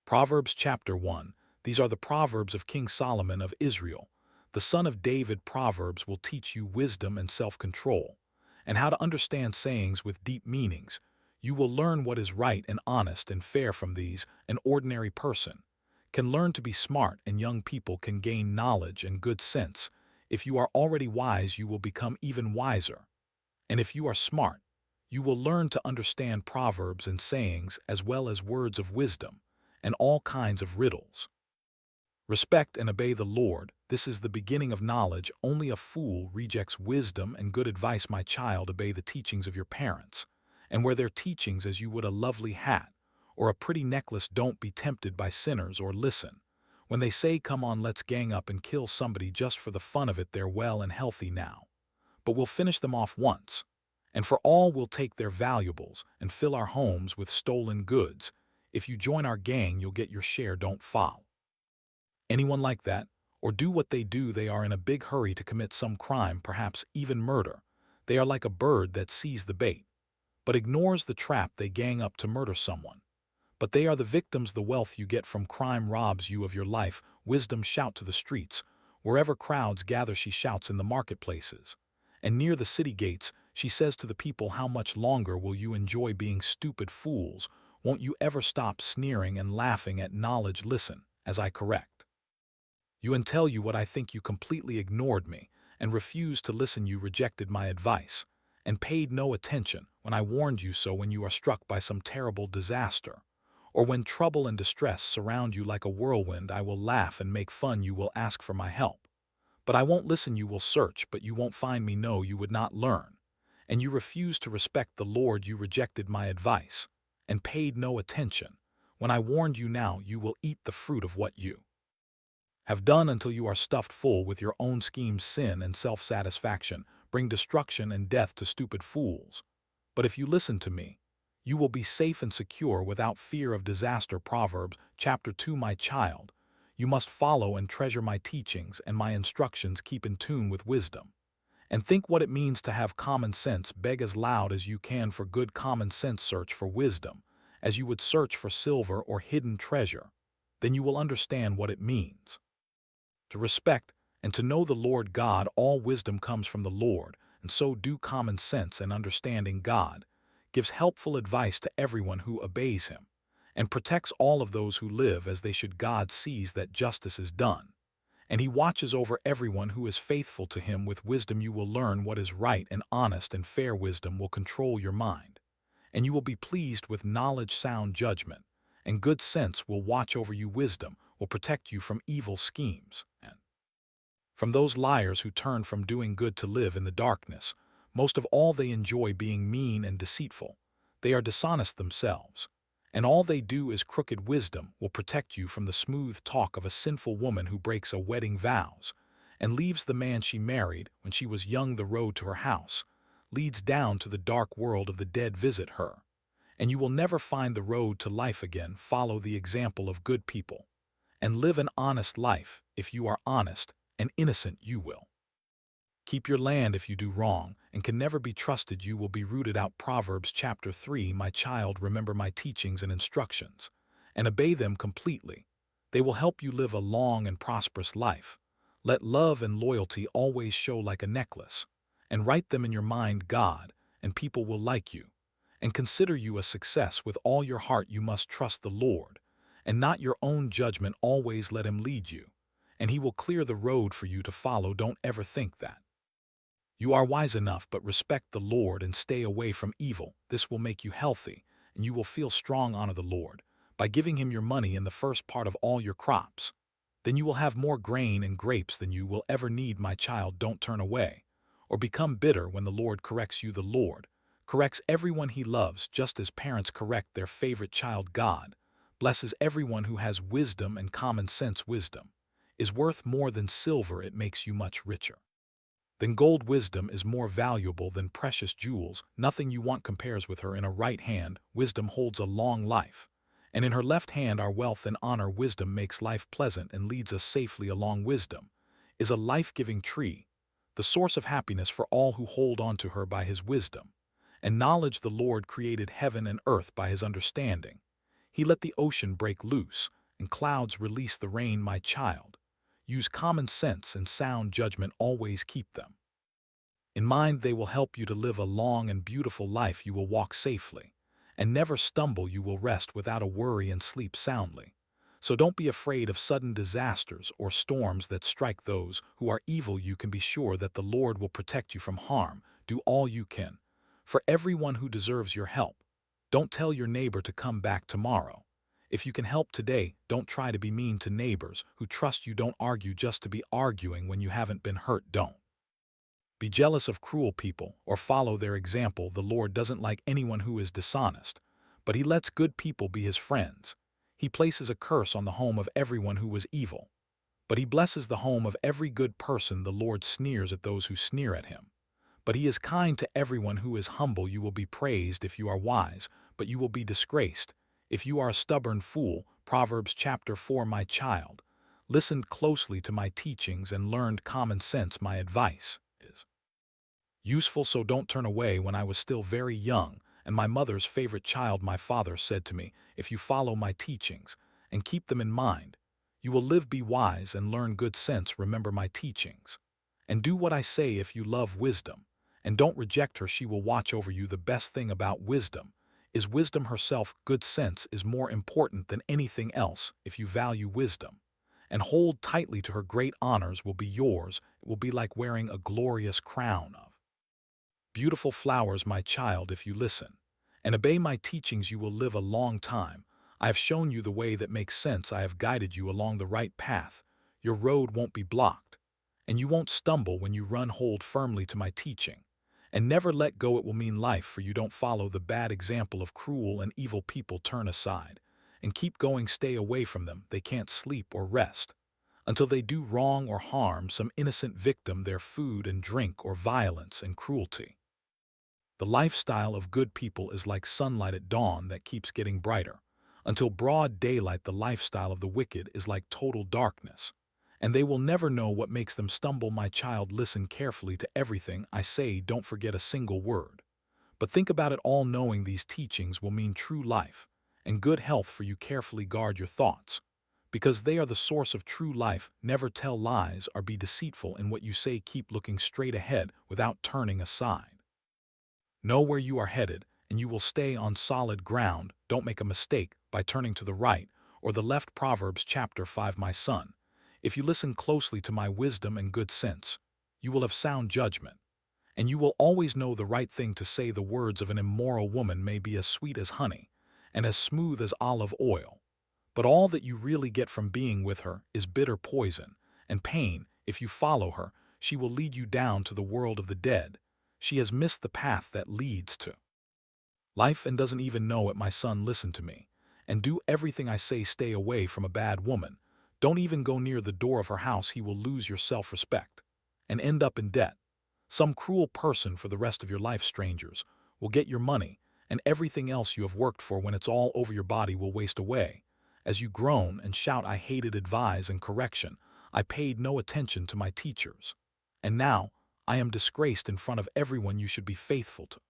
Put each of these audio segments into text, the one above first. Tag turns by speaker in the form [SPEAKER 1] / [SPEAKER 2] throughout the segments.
[SPEAKER 1] Proverbs chapter 1. These are the Proverbs of King Solomon of Israel. The son of David. Proverbs will teach you wisdom and self-control, and how to understand sayings with deep meanings. You will learn what is right and honest and fair from these. An ordinary person can learn to be smart, and young people can gain knowledge and good sense. If you are already wise, you will become even wiser. And if you are smart, you will learn to understand proverbs and sayings as well as words of wisdom and all kinds of riddles. Respect and obey the Lord. This is the beginning of knowledge. Only a fool rejects wisdom and good advice. My child, obey the teachings of your parents, and wear their teachings as you would a lovely hat or a pretty necklace. Don't be tempted by sinners or listen when they say, "Come on, let's gang up and kill somebody just for the fun of it." They're well and healthy now, but we'll finish them off once. And for all, we'll take their valuables and fill our homes with stolen goods. If you join our gang, you'll get your share. Don't follow anyone like that, or do what they do. They are in a big hurry to commit some crime, perhaps even murder. They are like a bird that sees the bait, but ignores the trap. They gang up to murder someone, but they are the victims. The wealth you get from crime robs you of your life. Wisdom. Shout to the streets. Wherever crowds gather, she shouts in the marketplaces and near the city gates. She says to the people, "How much longer will you enjoy being stupid fools? Won't you ever stop sneering and laughing at knowledge? Listen as I correct you and tell you what I think. You completely ignored me and refused to listen. You rejected my advice and paid no attention when I warned you. So when you are struck by some terrible disaster, or when trouble and distress surround you like a whirlwind, I will laugh and make fun. You will ask for my help, but I won't listen. You will search, but you won't find me. No, you would not learn, and you refuse to respect the Lord. You rejected my advice and paid no attention when I warned you. Now you will eat the fruit of what you have done until you are stuffed full with your own schemes. Sin and self-satisfaction bring destruction and death to stupid fools. But if you listen to me, you will be safe and secure without fear of disaster. Proverbs chapter 2. My child, you must follow and treasure my teachings and my instructions. Keep in tune with wisdom and think what it means to have common sense. Beg as loud as you can for good common sense. Search for wisdom as you would search for silver or hidden treasure. Then you will understand what it means to respect and to know the Lord God. All wisdom comes from the Lord, and so do common sense and understanding. God gives helpful advice to everyone who obeys him, and protects all of those who live as they should. God sees that justice is done, and he watches over everyone who is faithful to him. With wisdom you will learn what is right and honest and fair. Wisdom will control your mind, and you will be pleased with knowledge. Sound judgment and good sense will watch over you. Wisdom will protect you from evil schemes and from those liars who turn from doing good to live in the darkness. Most of all, they enjoy being mean and deceitful. They are dishonest themselves, and all they do is crooked. Wisdom will protect you from the smooth talk of a sinful woman who breaks a wedding vows and leaves the man she married when she was young. The road to her house leads down to the dark world of the dead. Visit her, and you will never find the road to life again. Follow the example of good people and live an honest life. If you are honest and innocent, you will keep your land. If you do wrong and can never be trusted, you will be rooted out. Proverbs chapter 3. My child, remember my teachings and instructions and obey them completely. They will help you live a long and prosperous life. Let love and loyalty always show like a necklace, and write them in your mind. God and people will like you and consider you a success. With all your heart you must trust the Lord and not your own judgment. Always let him lead you, and he will clear the road for you to follow. Don't ever think that you are wise enough, but respect the Lord and stay away from evil. This will make you healthy, and you will feel strong. Honor the Lord by giving him your money in the first part of all your crops. Then you will have more grain and grapes than you will ever need. My child, don't turn away or become bitter when the Lord corrects you. The Lord corrects everyone he loves, just as parents correct their favorite child. God blesses everyone who has wisdom and common sense. Wisdom is worth more than silver. It makes you much richer than gold. Wisdom is more valuable than precious jewels. Nothing you want compares with her. In her right hand, wisdom holds a long life, and in her left hand are wealth and honor. Wisdom makes life pleasant and leads us safely along. Wisdom is a life-giving tree, the source of happiness for all who hold on to her. By his wisdom and knowledge the Lord created heaven and earth. By his understanding he let the ocean break loose and clouds release the rain, my child. Use common sense and sound judgment, always keep them in mind. They will help you to live a long and beautiful life. You will walk safely and never stumble. You will rest without a worry and sleep soundly. So don't be afraid of sudden disasters or storms that strike those who are evil. You can be sure that the Lord will protect you from harm. Do all you can for everyone who deserves your help. Don't tell your neighbor to come back tomorrow. If you can help today, don't try to be mean to neighbors who trust you. Don't argue just to be arguing when you haven't been hurt. Don't be jealous of cruel people or follow their example. The Lord doesn't like anyone who is dishonest, but he lets good people be his friends. He places a curse on the home of everyone who was evil, but he blesses the home of every good person. The Lord sneers at those who sneer at him, but he is kind to everyone who is humble. You will be praised if you are wise, but you will be disgraced if you are a stubborn fool. Proverbs chapter 4. My child, listened closely to my teachings and learned common sense. My advice is useful, so don't turn away. When I was still very young and my mother's favorite child, my father said to me, if you follow my teachings and keep them in mind, you will live, be wise, and learn good sense. Remember my teachings and do what I say. If you love wisdom and don't reject her, she will watch over you. The best thing about wisdom is wisdom herself. Good sense is more important than anything else. If you value wisdom and hold tightly to her, great honors will be yours. It will be like wearing a glorious crown of beautiful flowers. My child, if you listen and obey my teachings, you will live a long time. I have shown you the way that makes sense. I have guided you along the right path. Your road won't be blocked, and you won't stumble when you run. Hold firmly to my teaching and never let go. It will mean life for you. Don't follow the bad example of cruel and evil people. Turn aside and keep going. Stay away from them. They can't sleep or rest until they do wrong or harm some innocent victim. Their food and drink or violence and cruelty. The lifestyle of good people is like sunlight at dawn that keeps getting brighter until broad daylight. The lifestyle of the wicked is like total darkness, and they will never know what makes them stumble. My child, listen carefully to everything I say. Don't forget a single word, but think about it all. Knowing these teachings will mean true life and good health for you. Carefully guard your thoughts, because they are the source of true life. Never tell lies or be deceitful in what you say. Keep looking straight ahead without turning aside. Know where you are headed, and you will stay on solid ground. Don't make a mistake by turning to the right or the left. Proverbs chapter 5. My son, if you listen closely to my wisdom and good sense, you will have sound judgment, and you will always know the right thing to say. The words of an immoral woman may be as sweet as honey and as smooth as olive oil, but all that you really get from being with her is bitter poison and pain. If you follow her, she will lead you down to the world of the dead. She has missed the path that leads to life and doesn't even know it. My son, listen to me and do everything I say. Stay away from a bad woman. Don't even go near the door of her house. He will lose your self-respect and end up in debt. Some cruel person for the rest of your life. Strangers will get your money and everything else you have worked for. When it's all over, your body will waste away as you groan and shout, I hated advice and correction. I paid no attention to my teachers, and now I am disgraced in front of everyone. You should be faithful to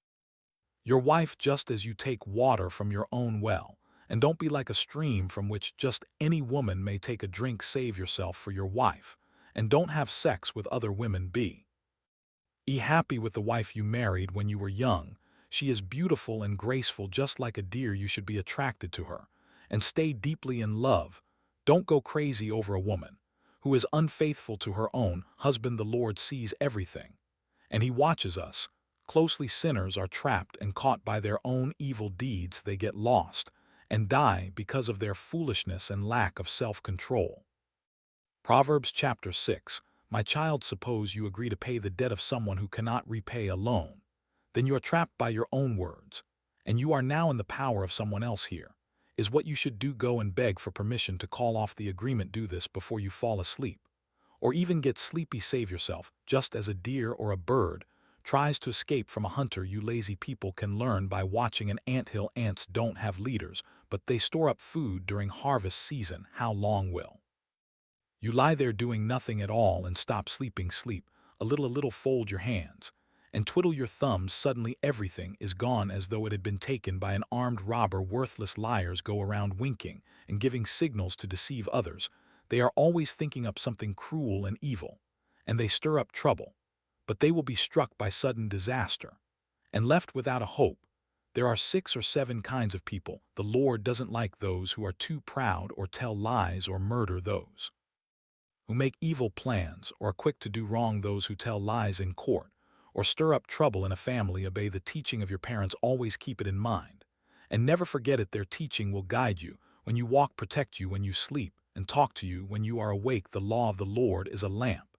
[SPEAKER 1] your wife just as you take water from your own well, and don't be like a stream from which just any woman may take a drink. Save yourself for your wife, and don't have sex with other women. Be happy with the wife you married when you were young. She is beautiful and graceful, just like a deer. You should be attracted to her and stay deeply in love. Don't go crazy over a woman who is unfaithful to her own husband. The Lord sees everything, and he watches us closely. Sinners are trapped and caught by their own evil deeds. They get lost and die because of their foolishness and lack of self-control. Proverbs chapter 6. My child, suppose you agree to pay the debt of someone who cannot repay a loan. Then you are trapped by your own words, and you are now in the power of someone else. Here is what you should do. Go and beg for permission to call off the agreement. Do this before you fall asleep or even get sleepy. Save yourself, just as a deer or a bird tries to escape from a hunter. You lazy people can learn by watching an anthill. Ants don't have leaders, but they store up food during harvest season. How long will you lie there doing nothing at all and stop sleeping? Sleep a little, fold your hands and twiddle your thumbs, suddenly everything is gone as though it had been taken by an armed robber. Worthless liars go around winking and giving signals to deceive others. They are always thinking up something cruel and evil, and they stir up trouble, but they will be struck by sudden disaster and left without a hope. There are 6 or 7 kinds of people. The Lord doesn't like those who are too proud or tell lies or murder, those who make evil plans or are quick to do wrong, those who tell lies in court or stir up trouble in a family. Obey the teaching of your parents. Always keep it in mind and never forget it. Their teaching will guide you when you walk, protect you when you sleep, and talk to you when you are awake. The law of the Lord is a lamp,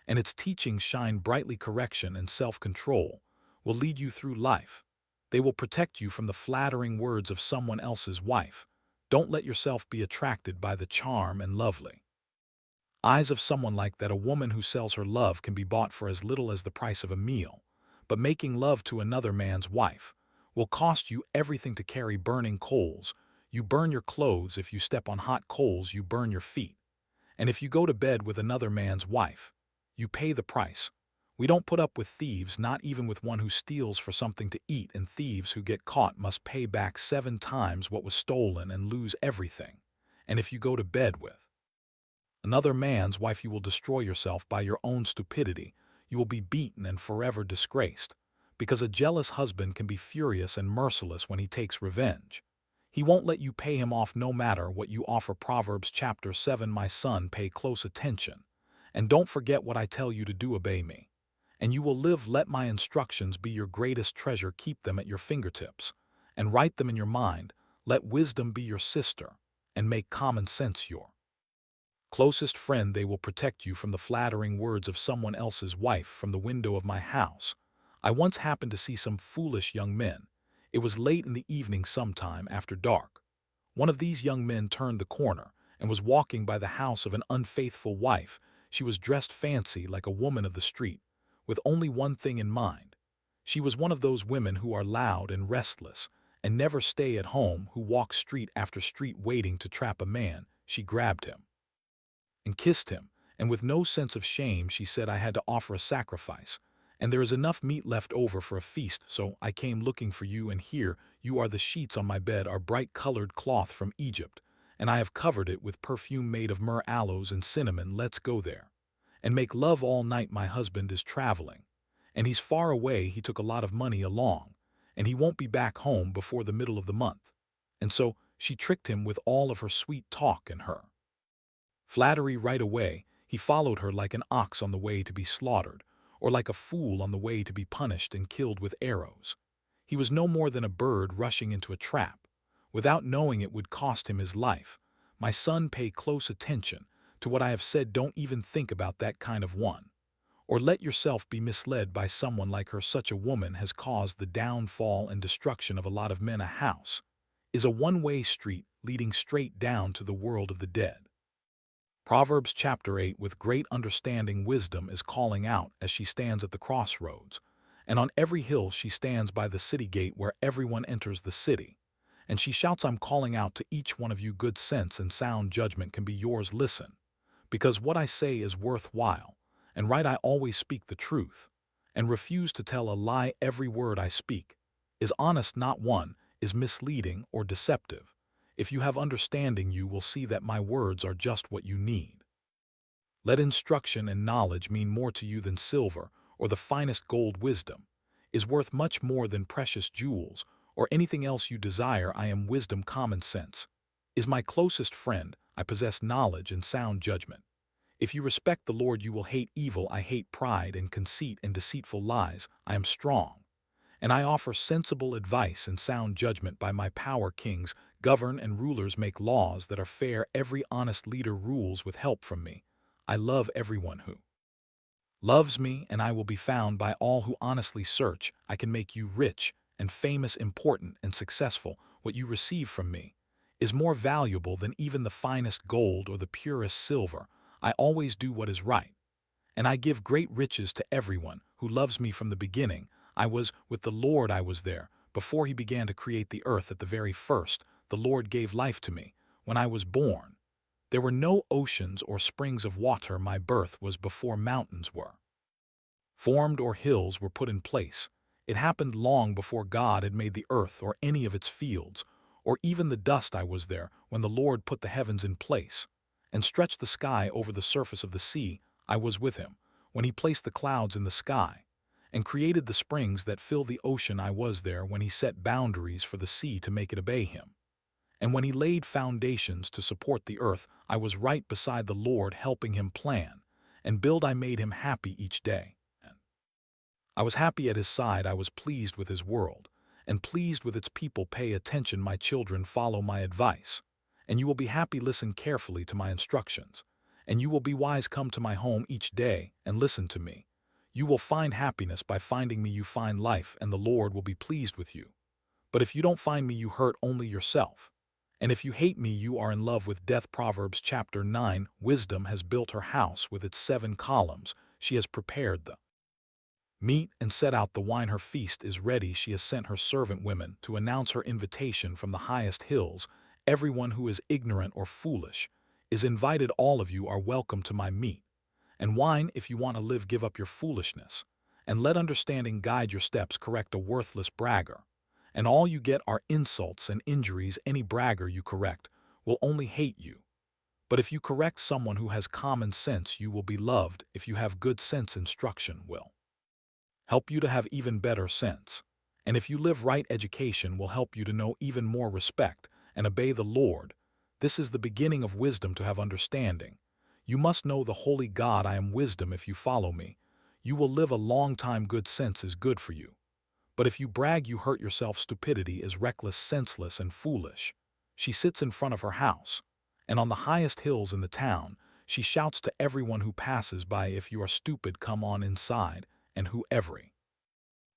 [SPEAKER 1] and its teachings shine brightly. Correction and self-control will lead you through life. They will protect you from the flattering words of someone else's wife. Don't let yourself be attracted by the charm and lovely eyes of someone like that. A woman who sells her love can be bought for as little as the price of a meal, but making love to another man's wife will cost you everything. To carry burning coals, you burn your clothes. If you step on hot coals, you burn your feet. And if you go to bed with another man's wife, you pay the price. We don't put up with thieves, not even with one who steals for something to eat, and thieves who get caught must pay back 7 times what was stolen and lose everything. And if you go to bed with another man's wife, you will destroy yourself by your own stupidity. You will be beaten and forever disgraced, because a jealous husband can be furious and merciless when he takes revenge. He won't let you pay him off no matter what you offer. Proverbs chapter 7. My son, pay close attention, and don't forget what I tell you to do. Obey me, and you will live. Let my instructions be your greatest treasure. Keep them at your fingertips, and write them in your mind. Let wisdom be your sister, and make common sense your closest friend. They will protect you from the flattering words of someone else's wife. From the window of my house, I once happened to see some foolish young men. It was late in the evening, sometime after dark. One of these young men turned the corner and was walking by the house of an unfaithful wife. She was dressed fancy like a woman of the street, with only one thing in mind. She was one of those women who are loud and restless and never stay at home, who walk street after street waiting to trap a man. She grabbed him and kissed him, and with no sense of shame she said, I had to offer a sacrifice, and there is enough meat left over for a feast, so I came looking for you, and here you are. The sheets on my bed are bright-colored cloth from Egypt, and I have covered it with perfume made of myrrh, aloes, and cinnamon. Let's go there and make love all night. My husband is traveling, and he's far away. He took a lot of money along, and he won't be back home before the middle of the month. And so she tricked him with all of her sweet talk and her flattery. Right away, he followed her like an ox on the way to be slaughtered, or like a fool on the way to be punished and killed with arrows. He was no more than a bird rushing into a trap, without knowing it would cost him his life. My son, pay close attention to what I have said. Don't even think about that kind of one, or let yourself be misled by someone like her. Such a woman has caused the downfall and destruction of a lot of men. A house is a one-way street leading straight down to the world of the dead. Proverbs chapter 8. With great understanding, wisdom is calling out as she stands at the crossroads, and on every hill she stands by the city gate where everyone enters the city. And she shouts, I'm calling out to each one of you. Good sense and sound judgment can be yours. Listen, because what I say is worthwhile and right. I always speak the truth and refuse to tell a lie. Every word I speak is honest, not one is misleading or deceptive. If you have understanding, you will see that my words are just what you need. Let instruction and knowledge mean more to you than silver or the finest gold. Wisdom is worth much more than precious jewels or anything else you desire. I am wisdom. Common sense is my closest friend. I possess knowledge and sound judgment. If you respect the Lord, you will hate evil. I hate pride and conceit and deceitful lies. I am strong, and I offer sensible advice and sound judgment. By my power, kings govern and rulers make laws that are fair. Every honest leader rules with help from me. I love everyone who loves me, and I will be found by all who honestly search. I can make you rich and famous, important and successful. What you receive from me is more valuable than even the finest gold or the purest silver. I always do what is right, and I give great riches to everyone who loves me. From the beginning, I was with the Lord. I was there before he began to create the earth. At the very first, the Lord gave life to me. When I was born, there were no oceans or springs of water. My birth was before mountains were formed or hills were put in place. It happened long before God had made the earth or any of its fields, or even the dust. I was there when the Lord put the heavens in place and stretched the sky over the surface of the sea. I was with him when he placed the clouds in the sky and created the springs that fill the ocean. I was there when he set boundaries for the sea to make it obey him. And when he laid foundations to support the earth, I was right beside the Lord helping him plan and build. I made him happy each day. I was happy at his side. I was pleased with his world and pleased with its people. Pay attention, my children, follow my advice, and you will be happy. Listen carefully to my instructions, and you will be wise. Come to my home each day and listen to me. You will find happiness by finding me. You find life, and the Lord will be pleased with you. But if you don't find me, you hurt only yourself. And if you hate me, you are in love with death. Proverbs chapter 9. Wisdom has built her house with its 7 columns. She has prepared the meat and set out the wine. Her feast is ready. She has sent her servant women to announce her invitation from the highest hills. Everyone who is ignorant or foolish is invited. All of you are welcome to my meat and wine. If you want to live, give up your foolishness and let understanding guide your steps. Correct a worthless bragger, and all you get are insults and injuries. Any bragger you correct will only hate you. But if you correct someone who has common sense, you will be loved. If you have good sense, instruction will help you to have even better sense. And if you live right, education will help you to know even more respect and obey the Lord. This is the beginning of wisdom, to have understanding. You must know the holy God. I am wisdom. If you follow me, you will live a long time. Good sense is good for you. But if you brag, you hurt yourself. Stupidity is reckless, senseless, and foolish. She sits in front of her house, and on the highest hills in the town, she shouts to everyone who passes by, if you are stupid, come on inside. And who every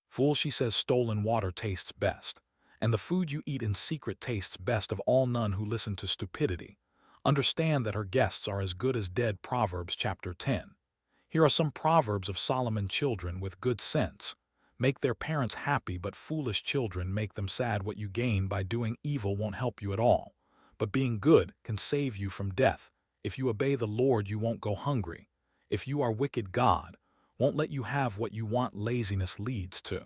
[SPEAKER 1] fool, she says, stolen water tastes best, and the food you eat in secret tastes best of all. None who listen to stupidity understand that her guests are as good as dead. Proverbs chapter 10. Here are some proverbs of Solomon. Children with good sense make their parents happy, but foolish children make them sad. What you gain by doing evil won't help you at all, but being good can save you from death. If you obey the Lord, you won't go hungry. If you are wicked, God won't let you have what you want. Laziness leads to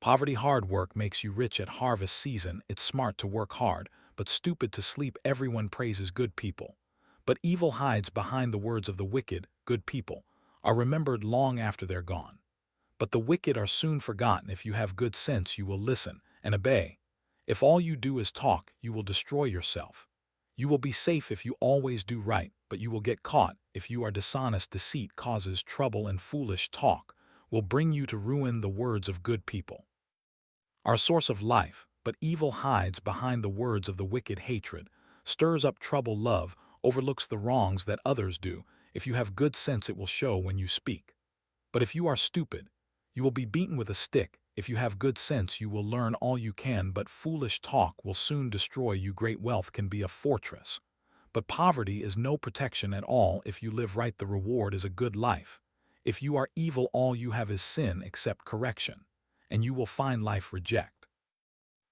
[SPEAKER 1] poverty. Hard work makes you rich at harvest season. It's smart to work hard, but stupid to sleep. Everyone praises good people, but evil hides behind the words of the wicked. Good people are remembered long after they're gone, but the wicked are soon forgotten. If you have good sense, you will listen and obey. If all you do is talk, you will destroy yourself. You will be safe if you always do right, but you will get caught if you are dishonest. Deceit causes trouble, and foolish talk will bring you to ruin. The words of good people are a source of life, but evil hides behind the words of the wicked. Hatred stirs up trouble. Love overlooks the wrongs that others do. If you have good sense, it will show when you speak. But if you are stupid, you will be beaten with a stick. If you have good sense, you will learn all you can, but foolish talk will soon destroy you. Great wealth can be a fortress, but poverty is no protection at all. If you live right, the reward is a good life. If you are evil, all you have is sin. Accept correction, and you will find life. Reject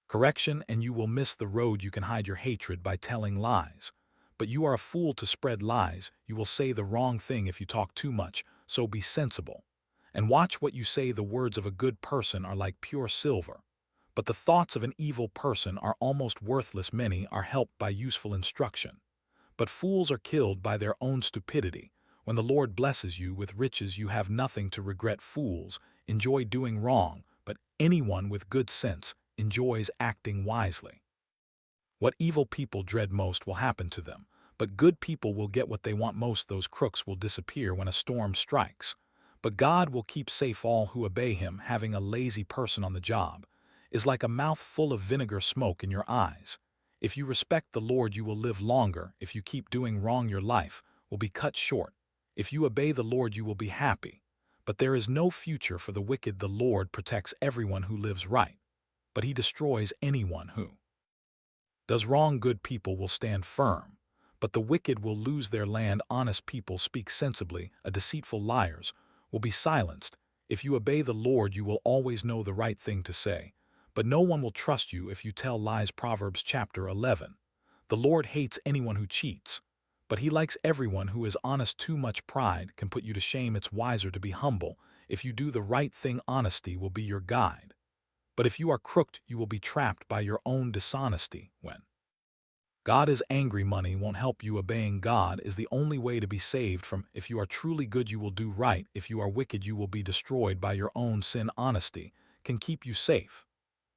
[SPEAKER 1] correction, and you will miss the road. You can hide your hatred by telling lies, but you are a fool to spread lies. You will say the wrong thing if you talk too much, so be sensible and watch what you say. The words of a good person are like pure silver, but the thoughts of an evil person are almost worthless. Many are helped by useful instruction, but fools are killed by their own stupidity. When the Lord blesses you with riches, you have nothing to regret. Fools enjoy doing wrong, but anyone with good sense enjoys acting wisely. What evil people dread most will happen to them, but good people will get what they want most. Those crooks will disappear when a storm strikes, but God will keep safe all who obey him. Having a lazy person on the job is like a mouth full of vinegar, smoke in your eyes. If you respect the Lord, you will live longer. If you keep doing wrong, your life will be cut short. If you obey the Lord, you will be happy. But there is no future for the wicked. The Lord protects everyone who lives right, but he destroys anyone who does wrong. Good people will stand firm, but the wicked will lose their land. Honest people speak sensibly. Deceitful liars will be silenced. If you obey the Lord, you will always know the right thing to say, but no one will trust you if you tell lies. Proverbs chapter 11. The Lord hates anyone who cheats, but he likes everyone who is honest. Too much pride can put you to shame. It's wiser to be humble. If you do the right thing, honesty will be your guide. But if you are crooked, you will be trapped by your own dishonesty. When God is angry, money won't help you. Obeying God is the only way to be saved from. If you are truly good, you will do right. If you are wicked, you will be destroyed by your own sin. Honesty can keep you safe.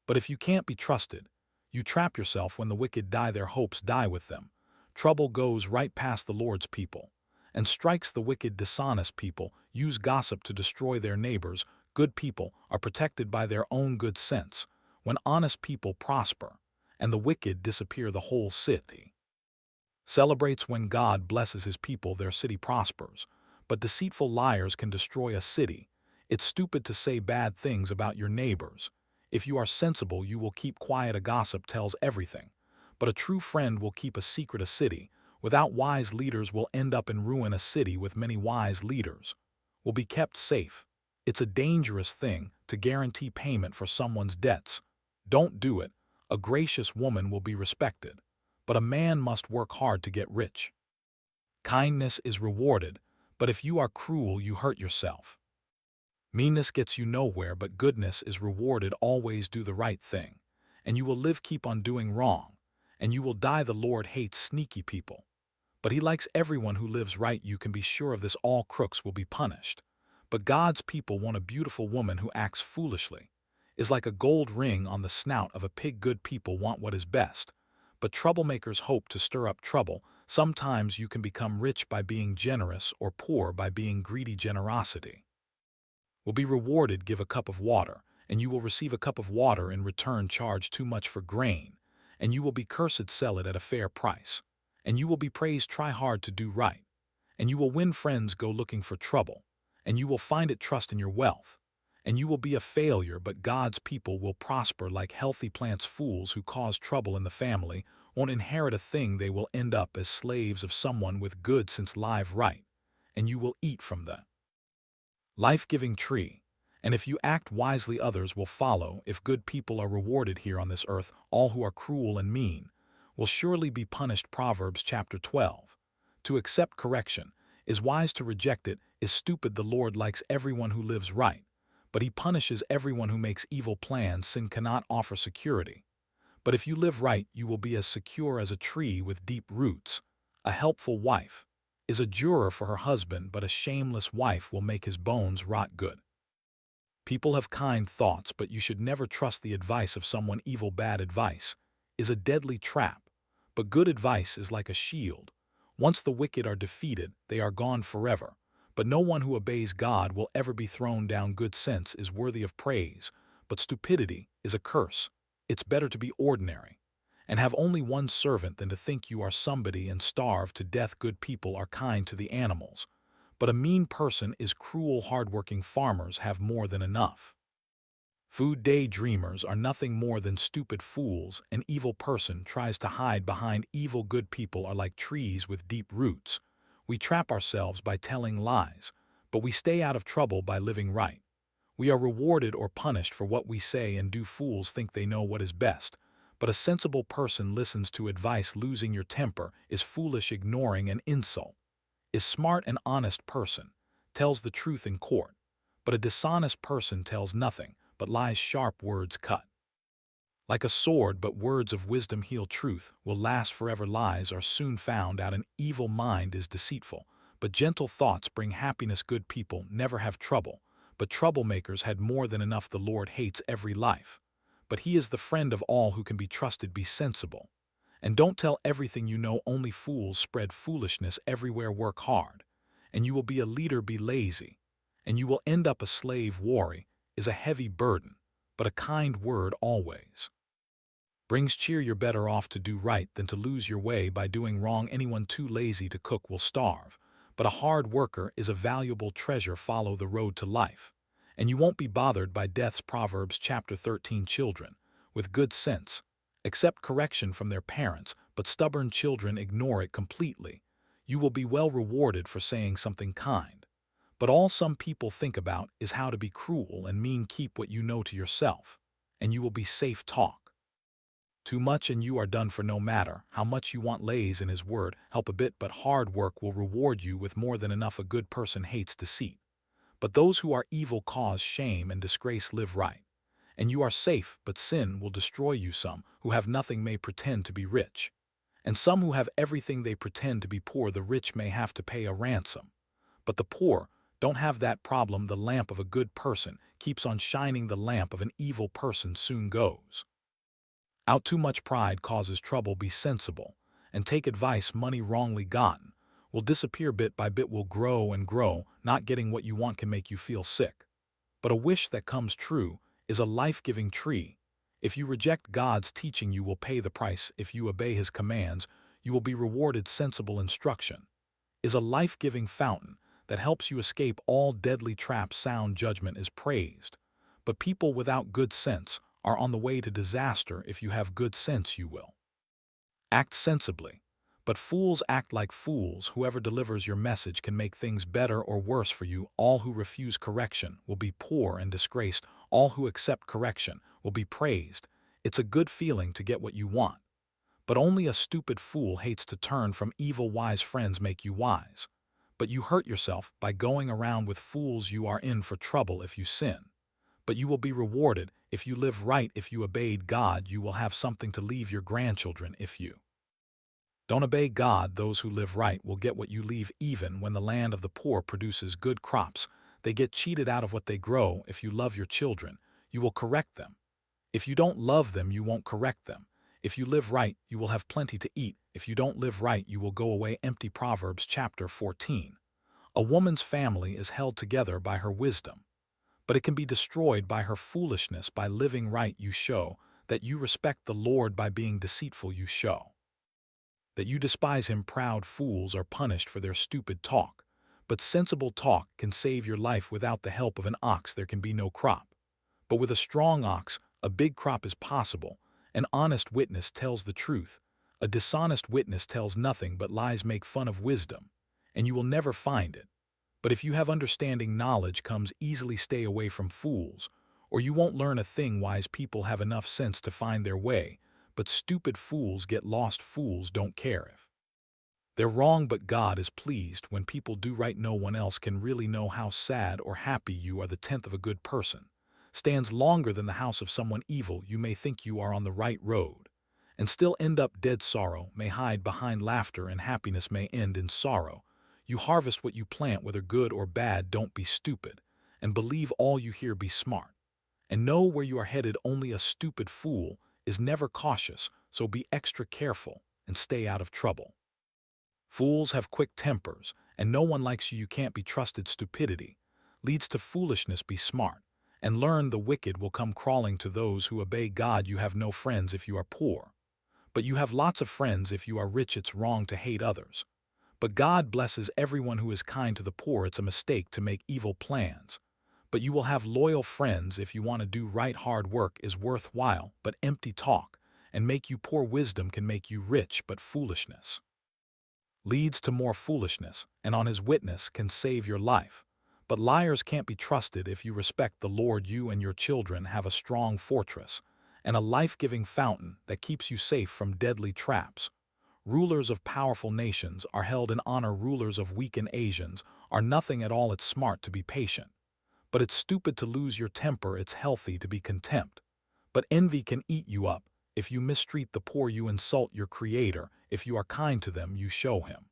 [SPEAKER 1] But if you can't be trusted, you trap yourself. When the wicked die, their hopes die with them. Trouble goes right past the Lord's people and strikes the wicked. Dishonest people use gossip to destroy their neighbors. Good people are protected by their own good sense. When honest people prosper and the wicked disappear, the whole city celebrates. When God blesses his people, their city prospers. But deceitful liars can destroy a city. It's stupid to say bad things about your neighbors. If you are sensible, you will keep quiet. A gossip tells everything, but a true friend will keep a secret. A city without wise leaders will end up in ruin. A city with many wise leaders will be kept safe. It's a dangerous thing to guarantee payment for someone's debts. Don't do it. A gracious woman will be respected, but a man must work hard to get rich. Kindness is rewarded, but if you are cruel, you hurt yourself. Meanness gets you nowhere, but goodness is rewarded. Always do the right thing, and you will live. Keep on doing wrong, and you will die. The Lord hates sneaky people, but he likes everyone who lives right. You can be sure of this. All crooks will be punished, but God's people want a beautiful woman who acts foolishly. Is like a gold ring on the snout of a pig. Good people want what is best, but troublemakers hope to stir up trouble. Sometimes you can become rich by being generous or poor by being greedy. Generosity will be rewarded. Give a cup of water, and you will receive a cup of water in return. Charge too much for grain, and you will be cursed. Sell it at a fair price, and you will be praised. Try hard to do right, and you will win friends. Go looking for trouble, and you will find it. Trust in your wealth, and you will be a failure, but God's people will prosper like healthy plants. Fools who cause trouble in the family won't inherit a thing. They will end up as slaves of someone with good sense. Live right, and you will eat from the life-giving tree. And if you act wisely, others will follow. If good people are rewarded here on this earth, all who are cruel and mean will surely be punished. Proverbs chapter 12. To accept correction is wise, to reject it is stupid. The Lord likes everyone who lives right, but he punishes everyone who makes evil plans. Sin cannot offer security, but if you live right, you will be as secure as a tree with deep roots. A helpful wife is a juror for her husband, but a shameless wife will make his bones rot. Good people have kind thoughts, but you should never trust the advice of someone evil. Bad advice is a deadly trap, but good advice is like a shield. Once the wicked are defeated, they are gone forever. But no one who obeys God will ever be thrown down. Good sense is worthy of praise, but stupidity is a curse. It's better to be ordinary and have only one servant than to think you are somebody and starve to death. Good people are kind to the animals, but a mean person is cruel. Hardworking farmers have more than enough food. Daydreamers are nothing more than stupid fools. An evil person tries to hide behind evil. Good people are like trees with deep roots. We trap ourselves by telling lies, but we stay out of trouble by living right. We are rewarded or punished for what we say and do. Fools think they know what is best, but a sensible person listens to advice. Losing your temper is foolish. Ignoring an insult is smart. An honest person tells the truth in court, but a dishonest person tells nothing but lies. Sharp words cut like a sword, but words of wisdom heal. Truth will last forever. Lies are soon found out. An evil mind is deceitful, but gentle thoughts bring happiness. Good people never have trouble, but troublemakers had more than enough. The Lord hates every life, but he is the friend of all who can be trusted. Be sensible, and don't tell everything you know. Only fools spread foolishness everywhere. Work hard, and you will be a leader. Be lazy, and you will end up a slave. Worry is a heavy burden, but a kind word always brings cheer. You're better off to do right than to lose your way by doing wrong. Anyone too lazy to cook will starve, but a hard worker is a valuable treasure. Follow the road to life, and you won't be bothered by deaths. Proverbs chapter 13. Children with good sense accept correction from their parents, but stubborn children ignore it completely. You will be well rewarded for saying something kind, but all some people think about is how to be cruel and mean. Keep what you know to yourself, and you will be safe. Talk too much and you are done for. No matter how much you want, lays in his word help a bit, but hard work will reward you with more than enough. A good person hates deceit, But those who are evil cause shame and disgrace live right. And you are safe, but sin will destroy you. Some who have nothing may pretend to be rich. And some who have everything they pretend to be poor. The rich may have to pay a ransom. But the poor don't have that problem. The lamp of a good person keeps on shining. The lamp of an evil person soon goes out. Too much pride causes trouble. Be sensible and take advice. Money wrongly gotten will disappear bit by bit, will grow and grow. Not getting what you want can make you feel sick. But a wish that comes true is a life-giving tree. If you reject God's teaching, you will pay the price. If you obey His commands, you will be rewarded. Sensible instruction is a life-giving fountain that helps you escape all deadly traps. Sound judgment is praised. But people without good sense are on the way to disaster. If you have good sense, you will act sensibly. But fools act like fools. Whoever delivers your message can make things better or worse for you. All who refuse correction will be poor and disgraced. All who accept correction will be praised. It's a good feeling to get what you want. But only a stupid fool hates to turn from evil. Wise friends make you wise. But you hurt yourself by going around with fools. You are in for trouble if you sin. But you will be rewarded if you live right. If you obeyed God, you will have something to leave your grandchildren. If you don't obey God, those who live right will get what you leave. Even when the land of the poor produces good crops, they get cheated out of what they grow. If you love your children, you will correct them. If you don't love them, you won't correct them. If you live right, you will have plenty to eat. If you don't live right, you will go away empty. Proverbs chapter 14. A woman's family is held together by her wisdom, but it can be destroyed by her foolishness. By living right, you show that you respect the Lord. By being deceitful, you show that you despise Him. Proud fools are punished for their stupid talk, but sensible talk can save your life. Without the help of an ox, there can be no crop. But with a strong ox, a big crop is possible. An honest witness tells the truth. A dishonest witness tells nothing but lies. Make fun of wisdom, and you will never find it. But if you have understanding, knowledge comes easily. Stay away from fools, or you won't learn a thing. Wise people have enough sense to find their way, but stupid fools get lost. Fools don't care if they're wrong, but God is pleased when people do right. No one else can really know how sad or happy you are. The tenth of a good person stands longer than the house of someone evil. You may think you are on the right road and still end up dead. Sorrow may hide behind laughter, and happiness may end in sorrow. You harvest what you plant, whether good or bad. Don't be stupid and believe all you hear. Be smart and know where you are headed. Only a stupid fool is never cautious, so be extra careful and stay out of trouble. Fools have quick tempers, and no one likes you. You can't be trusted. Stupidity leads to foolishness. Be smart and learn. The wicked will come crawling to those who obey God. You have no friends if you are poor, but you have lots of friends if you are rich. It's wrong to hate others, but God blesses everyone who is kind to the poor. It's a mistake to make evil plans, but you will have loyal friends if you want to do right. Hard work is worthwhile, but empty talk and make you poor. Wisdom can make you rich, but foolishness leads to more foolishness, and on His witness can save your life. But liars can't be trusted. If you respect the Lord, you and your children have a strong fortress and a life-giving fountain that keeps you safe from deadly traps. Rulers of powerful nations are held in honor. Rulers of weakened Asians are nothing at all. It's smart to be patient, but it's stupid to lose your temper. It's healthy to be contempt, but envy can eat you up. If you mistreat the poor, you insult your Creator. If you are kind to them, you show Him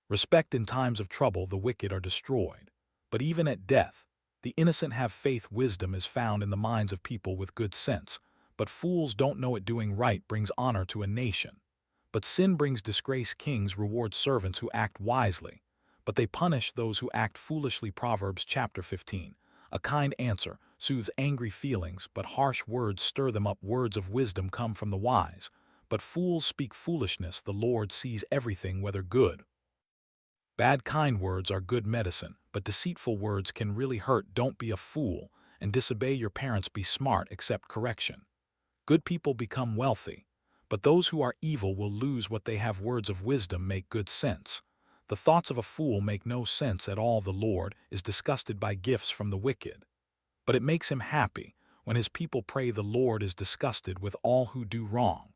[SPEAKER 1] respect. In times of trouble, the wicked are destroyed, but even at death, the innocent have faith. Wisdom is found in the minds of people with good sense, but fools don't know it. Doing right brings honor to a nation, but sin brings disgrace. Kings reward servants who act wisely, but they punish those who act foolishly. Proverbs chapter 15. A kind answer soothes angry feelings, but harsh words stir them up. Words of wisdom come from the wise, but fools speak foolishness. The Lord sees everything, whether good bad. Kind words are good medicine, but deceitful words can really hurt. Don't be a fool and disobey your parents. Be smart, accept correction. Good people become wealthy, but those who are evil will lose what they have. Words of wisdom make good sense. The thoughts of a fool make no sense at all. The Lord is disgusted by gifts from the wicked, but it makes Him happy when His people pray. The Lord is disgusted with all who do wrong,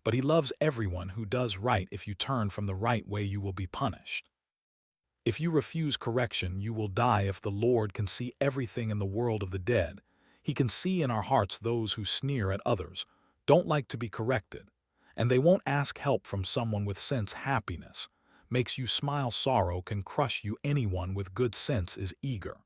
[SPEAKER 1] but He loves everyone who does right. If you turn from the right way, you will be punished. If you refuse correction, you will die. If the Lord can see everything in the world of the dead, he can see in our hearts those who sneer at others, don't like to be corrected, and they won't ask help from someone with sense. Happiness makes you smile, sorrow can crush you. Anyone with good sense is eager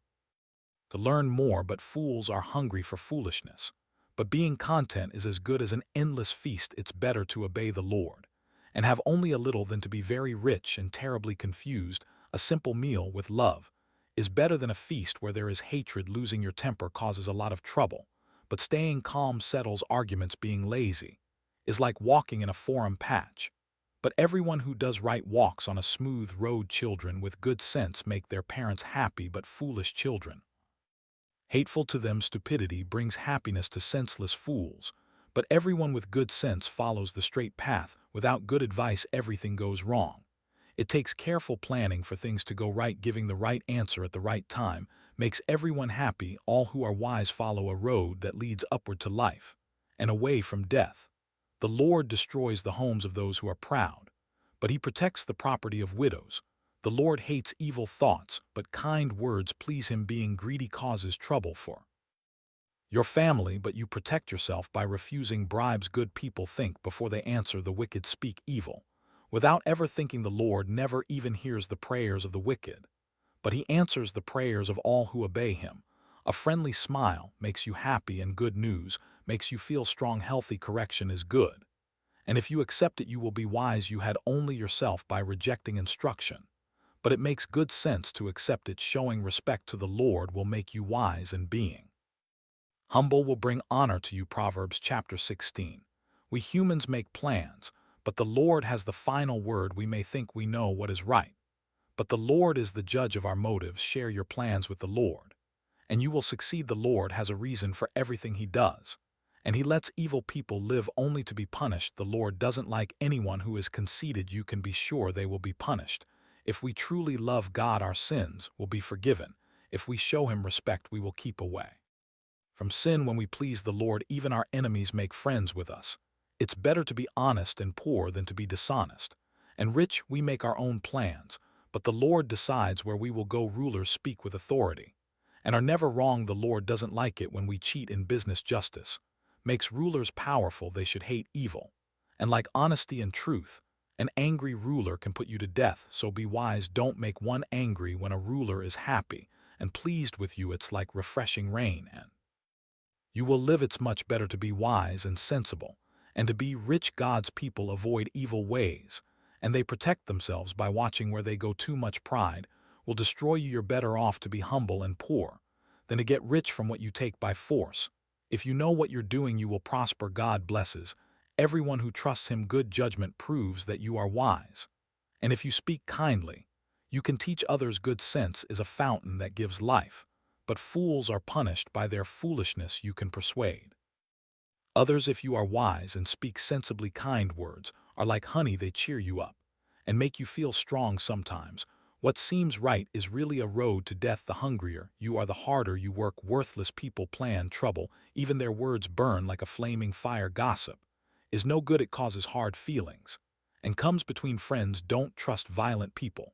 [SPEAKER 1] to learn more, but fools are hungry for foolishness. But being content is as good as an endless feast. It's better to obey the Lord and have only a little than to be very rich and terribly confused. A simple meal with love is better than a feast where there is hatred. Losing your temper causes a lot of trouble, but staying calm settles arguments. Being lazy is like walking in a forum patch, but everyone who does right walks on a smooth road. Children with good sense make their parents happy, but foolish children hateful to them. Stupidity brings happiness to senseless fools, but everyone with good sense follows the straight path. Without good advice, everything goes wrong. It takes careful planning for things to go right. Giving the right answer at the right time makes everyone happy. All who are wise follow a road that leads upward to life and away from death. The Lord destroys the homes of those who are proud, but he protects the property of widows. The Lord hates evil thoughts, but kind words please him. Being greedy causes trouble for your family, but you protect yourself by refusing bribes. Good people think before they answer. The wicked speak evil without ever thinking. The Lord never even hears the prayers of the wicked, but he answers the prayers of all who obey him. A friendly smile makes you happy, and good news makes you feel strong. Healthy correction is good, and if you accept it, you will be wise. You had only yourself by rejecting instruction, but it makes good sense to accept it. Showing respect to the Lord will make you wise, and being humble will bring honor to you. Proverbs chapter 16. We humans make plans, but the Lord has the final word. We may think we know what is right, but the Lord is the judge of our motives. Share your plans with the Lord, and you will succeed. The Lord has a reason for everything he does, and he lets evil people live only to be punished. The Lord doesn't like anyone who is conceited. You can be sure they will be punished. If we truly love God, our sins will be forgiven. If we show him respect, we will keep away from sin. When we please the Lord, even our enemies make friends with us. It's better to be honest and poor than to be dishonest and rich. We make our own plans, but the Lord decides where we will go. Rulers speak with authority and are never wrong. The Lord doesn't like it when we cheat in business. Justice makes rulers powerful. They should hate evil, and like honesty and truth, an angry ruler can put you to death. So be wise. Don't make one angry. When a ruler is happy and pleased with you, it's like refreshing rain, and you will live. It's much better to be wise and sensible and to be rich. God's people avoid evil ways, and they protect themselves by watching where they go. Too much pride will destroy you. You're better off to be humble and poor than to get rich from what you take by force. If you know what you're doing, you will prosper. God blesses everyone who trusts him. Good judgment proves that you are wise, and if you speak kindly, you can teach others. Good sense is a fountain that gives life, but fools are punished by their foolishness. You can persuade others if you are wise and speak sensibly. Kind words are like honey. They cheer you up and make you feel strong. Sometimes what seems right is really a road to death. The hungrier you are, the harder you work. Worthless people plan trouble. Even their words burn like a flaming fire. Gossip is no good. It causes hard feelings and comes between friends. Don't trust violent people.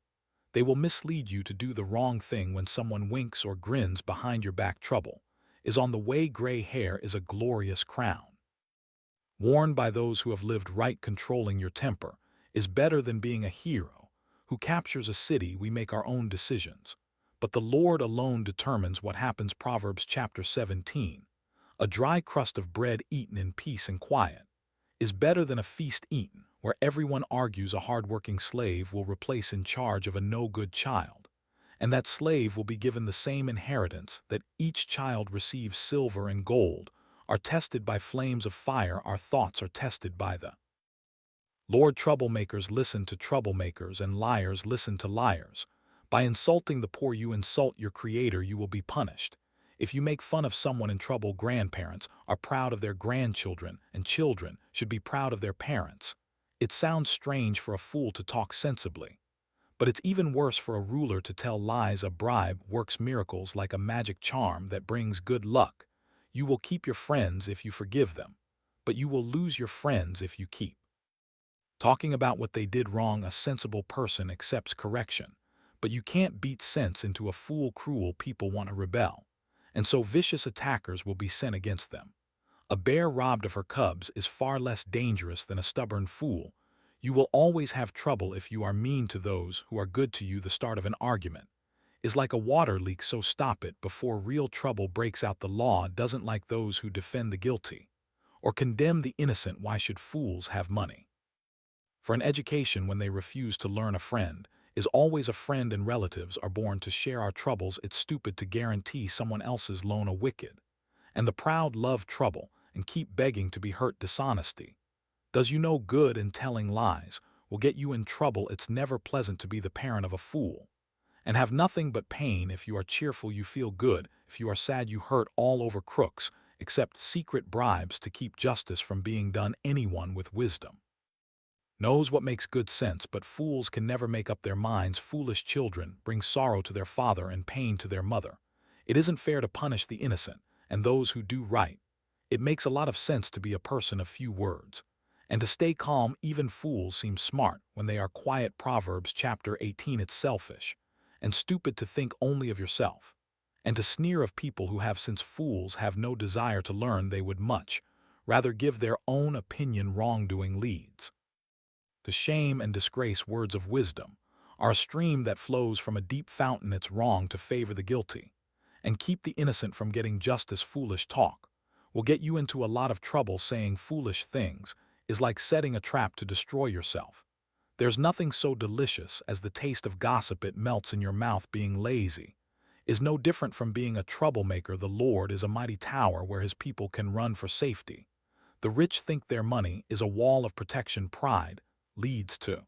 [SPEAKER 1] They will mislead you to do the wrong thing. When someone winks or grins behind your back, trouble is on the way. Gray hair is a glorious crown worn by those who have lived right. Controlling your temper is better than being a hero who captures a city. We make our own decisions, but the Lord alone determines what happens. Proverbs chapter 17. A dry crust of bread eaten in peace and quiet is better than a feast eaten where everyone argues. A hard-working slave will replace in charge of a no-good child, and that slave will be given the same inheritance that each child receives. Silver and gold are tested by flames of fire. Our thoughts are tested by the Lord. Troublemakers listen to troublemakers, and liars listen to liars. By insulting the poor, you insult your Creator. You will be punished if you make fun of someone in trouble. Grandparents are proud of their grandchildren, and children should be proud of their parents. It sounds strange for a fool to talk sensibly, but it's even worse for a ruler to tell lies. A bribe works miracles like a magic charm that brings good luck. You will keep your friends if you forgive them, but you will lose your friends if you keep talking about what they did wrong. A sensible person accepts correction, But you can't beat sense into a fool. Cruel people want to rebel, and so vicious attackers will be sent against them. A bear robbed of her cubs is far less dangerous than a stubborn fool. You will always have trouble if you are mean to those who are good to you. The start of an argument is like a water leak, so stop it before real trouble breaks out. The law doesn't like those who defend the guilty or condemn the innocent. Why should fools have money for an education when they refuse to learn? A friend is always a friend, and relatives are born to share our troubles. It's stupid to guarantee someone else's loan. A wicked and the proud love trouble and keep begging to be hurt. Dishonesty does you no good, and telling lies will get you in trouble. It's never pleasant to be the parent of a fool and have nothing but pain. If you are cheerful, you feel good. If you are sad, you hurt. All over crooks accept secret bribes to keep justice from being done. Anyone with wisdom knows what makes good sense, but fools can never make up their minds. Foolish children bring sorrow to their father and pain to their mother. It isn't fair to punish the innocent and those who do right. It makes a lot of sense to be a person of few words and to stay calm. Even fools seem smart when they are quiet. Proverbs chapter 18. It's selfish and stupid to think only of yourself and to sneer of people who have, since fools have no desire to learn. They would much rather give their own opinion. Wrongdoing leads to shame and disgrace. Words of wisdom are a stream that flows from a deep fountain. It's wrong to favor the guilty and keep the innocent from getting justice. Foolish talk will get you into a lot of trouble. Saying foolish things is like setting a trap to destroy yourself. There's nothing so delicious as the taste of gossip. It melts in your mouth. Being lazy is no different from being a troublemaker. The Lord is a mighty tower where his people can run for safety. The rich think their money is a wall of protection. Pride leads to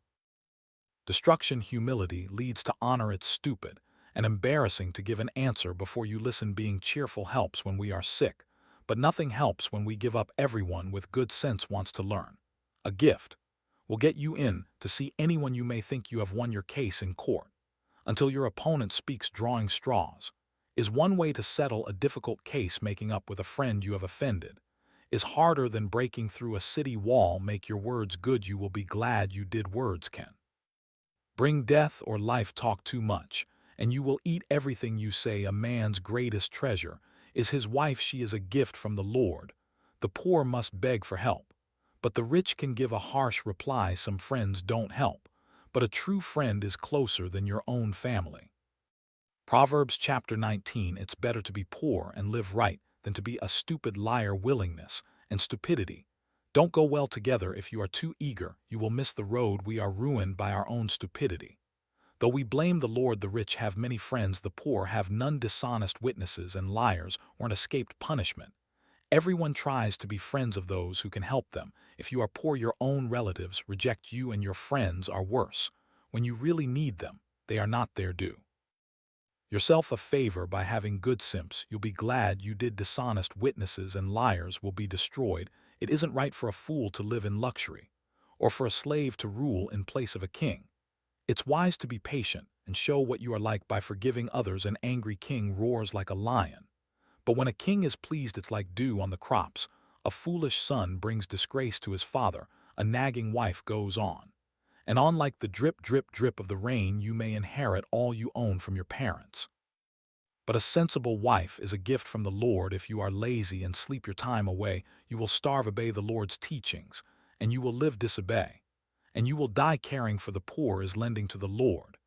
[SPEAKER 1] destruction. Humility leads to honor. It's stupid and embarrassing to give an answer before you listen. Being cheerful helps when we are sick, but nothing helps when we give up. Everyone with good sense wants to learn. A gift will get you in to see anyone. You may think you have won your case in court until your opponent speaks. Drawing straws is one way to settle a difficult case. Making up with a friend you have offended is harder than breaking through a city wall. Make your words good. You will be glad you did. Words can bring death or life. Talk too much, and you will eat everything you say. A man's greatest treasure is his wife. She is a gift from the Lord. The poor must beg for help, but the rich can give a harsh reply. Some friends don't help, but a true friend is closer than your own family. Proverbs chapter 19. It's better to be poor and live right than to be a stupid liar. Willingness and stupidity don't go well together. If you are too eager, you will miss the road. We are ruined by our own stupidity. Though we blame the Lord, the rich have many friends, the poor have none. Dishonest witnesses and liars warrant escaped punishment. Everyone tries to be friends of those who can help them. If you are poor, your own relatives reject you, and your friends are worse. When you really need them, they are not there. Do yourself a favor by having good simps. You'll be glad you did. Dishonest witnesses and liars will be destroyed. It isn't right for a fool to live in luxury or for a slave to rule in place of a king. It's wise to be patient and show what you are like by forgiving others. An angry king roars like a lion, but when a king is pleased, it's like dew on the crops. A foolish son brings disgrace to his father. A nagging wife goes on and on like the drip, drip, drip of the rain. You may inherit all you own from your parents, but a sensible wife is a gift from the Lord. If you are lazy and sleep your time away, you will starve. Obey the Lord's teachings, and you will live. Disobey, and you will die. Caring for the poor is lending to the Lord,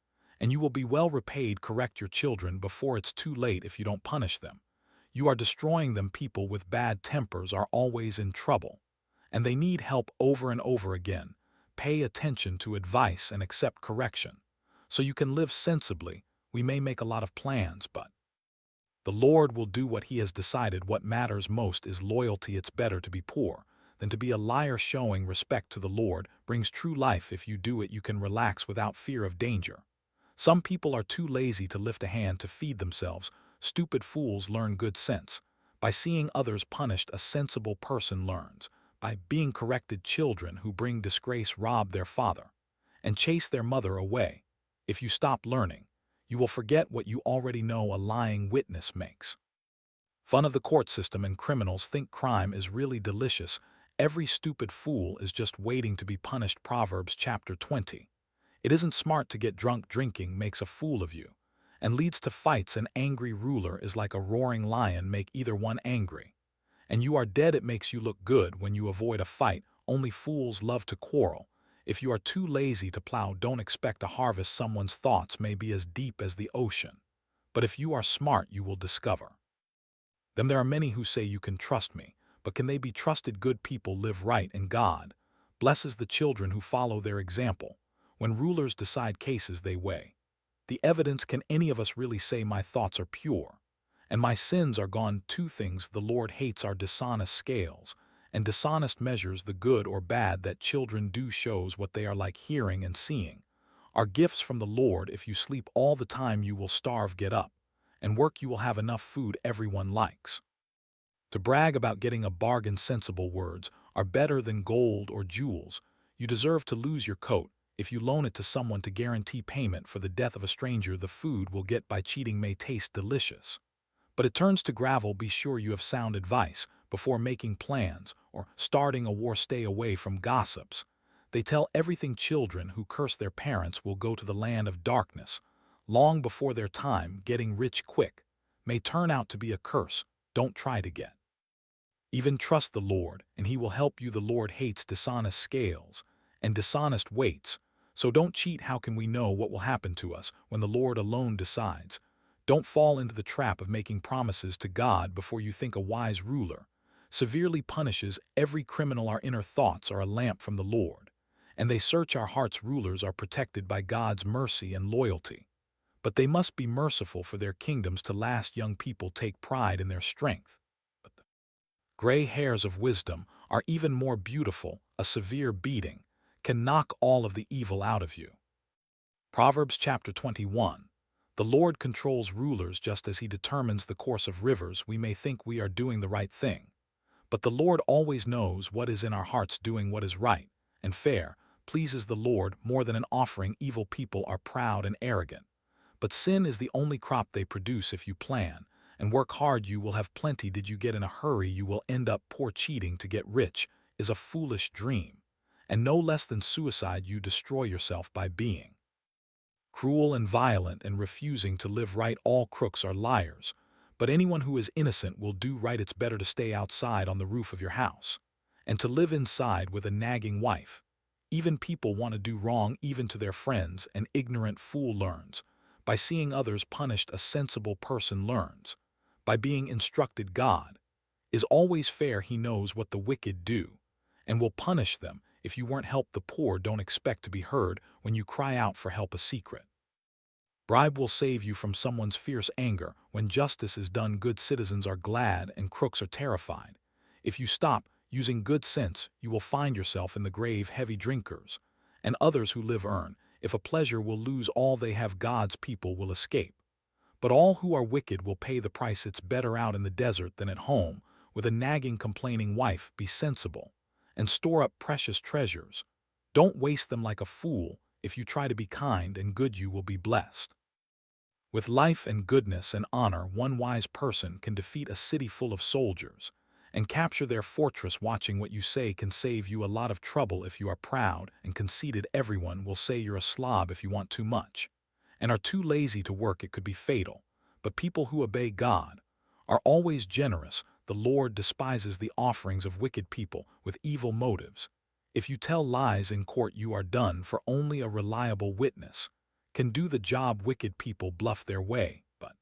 [SPEAKER 1] and you will be well repaid. Correct your children before it's too late. If you don't punish them, you are destroying them. People with bad tempers are always in trouble, and they need help over and over again. Pay attention to advice and accept correction, so you can live sensibly. We may make a lot of plans, but the Lord will do what he has decided. What matters most is loyalty. It's better to be poor than to be a liar. Showing respect to the Lord brings true life. If you do it, you can relax without fear of danger. Some people are too lazy to lift a hand to feed themselves. Stupid fools learn good sense by seeing others punished. A sensible person learns by being corrected. Children who bring disgrace rob their father and chase their mother away. If you stop learning, you will forget what you already know. A lying witness makes fun of the court system, and criminals think crime is really delicious. Every stupid fool is just waiting to be punished. Proverbs chapter 20. It isn't smart to get drunk. Drinking makes a fool of you and leads to fights. An angry ruler is like a roaring lion, make either one angry. And you are dead. It makes you look good when you avoid a fight. Only fools love to quarrel. If you are too lazy to plow, don't expect a harvest. Someone's thoughts may be as deep as the ocean, but if you are smart, you will discover them. There are many who say you can trust me, but can they be trusted? Good people live right, and God blesses the children who follow their example. When rulers decide cases, they weigh the evidence. Can any of us really say my thoughts are pure and my sins are gone? Two things the Lord hates are dishonest scales and dishonest measures. The good or bad that children do shows what they are like. Hearing and seeing are gifts from the Lord. If you sleep all the time, you will starve. Get up and work, you will have enough food. Everyone likes to brag about getting a bargain. Sensible words are better than gold or jewels. You deserve to lose your coat if you loan it to someone to guarantee payment for the death of a stranger. The food we'll get by cheating may taste delicious, but it turns to gravel. Be sure you have sound advice before making plans or starting a war. Stay away from gossips. They tell everything. Children who curse their parents will go to the land of darkness long before their time. Getting rich quick may turn out to be a curse. Don't try to get even. Trust the Lord, and He will help you. The Lord hates dishonest scales and dishonest weights, so don't cheat. How can we know what will happen to us when the Lord alone decides? Don't fall into the trap of making promises to God before you think. A wise ruler severely punishes every criminal. Our inner thoughts are a lamp from the Lord, and they search our hearts. Rulers are protected by God's mercy and loyalty, but they must be merciful for their kingdoms to last. Young people take pride in their strength, but the gray hairs of wisdom are even more beautiful. A severe beating can knock all of the evil out of you. Proverbs chapter 21. The Lord controls rulers just as He determines the course of rivers. We may think we are doing the right thing, but the Lord always knows what is in our hearts. Doing what is right and fair pleases the Lord more than an offering. Evil people are proud and arrogant, but sin is the only crop they produce. If you plan and work hard, you will have plenty. Did you get in a hurry, you will end up poor. Cheating to get rich is a foolish dream, and no less than suicide. You destroy yourself by being cruel and violent and refusing to live right. All crooks are liars, but anyone who is innocent will do right. It's better to stay outside on the roof of your house and to live inside with a nagging wife. Even people want to do wrong, even to their friends. An ignorant fool learns by seeing others punished. A sensible person learns by being instructed. God is always fair. He knows what the wicked do and will punish them. If you weren't helped the poor, don't expect to be heard when you cry out for help. A secret bribe will save you from someone's fierce anger. When justice is done, good citizens are glad and crooks are terrified. If you stop using good sense, you will find yourself in the grave. Heavy drinkers and others who live earn. If a pleasure will lose all they have, God's people will escape, but all who are wicked will pay the price. It's better out in the desert than at home with a nagging, complaining wife. Be sensible and store up precious treasures. Don't waste them like a fool. If you try to be kind and good, you will be blessed with life and goodness and honor. One wise person can defeat a city full of soldiers and capture their fortress. Watching what you say can save you a lot of trouble. If you are proud and conceited, everyone will say you're a slob. If you want too much and are too lazy to work, it could be fatal. But people who obey God are always generous. The Lord despises the offerings of wicked people with evil motives. If you tell lies in court, you are done, for only a reliable witness can do the job. Wicked people bluff their way, but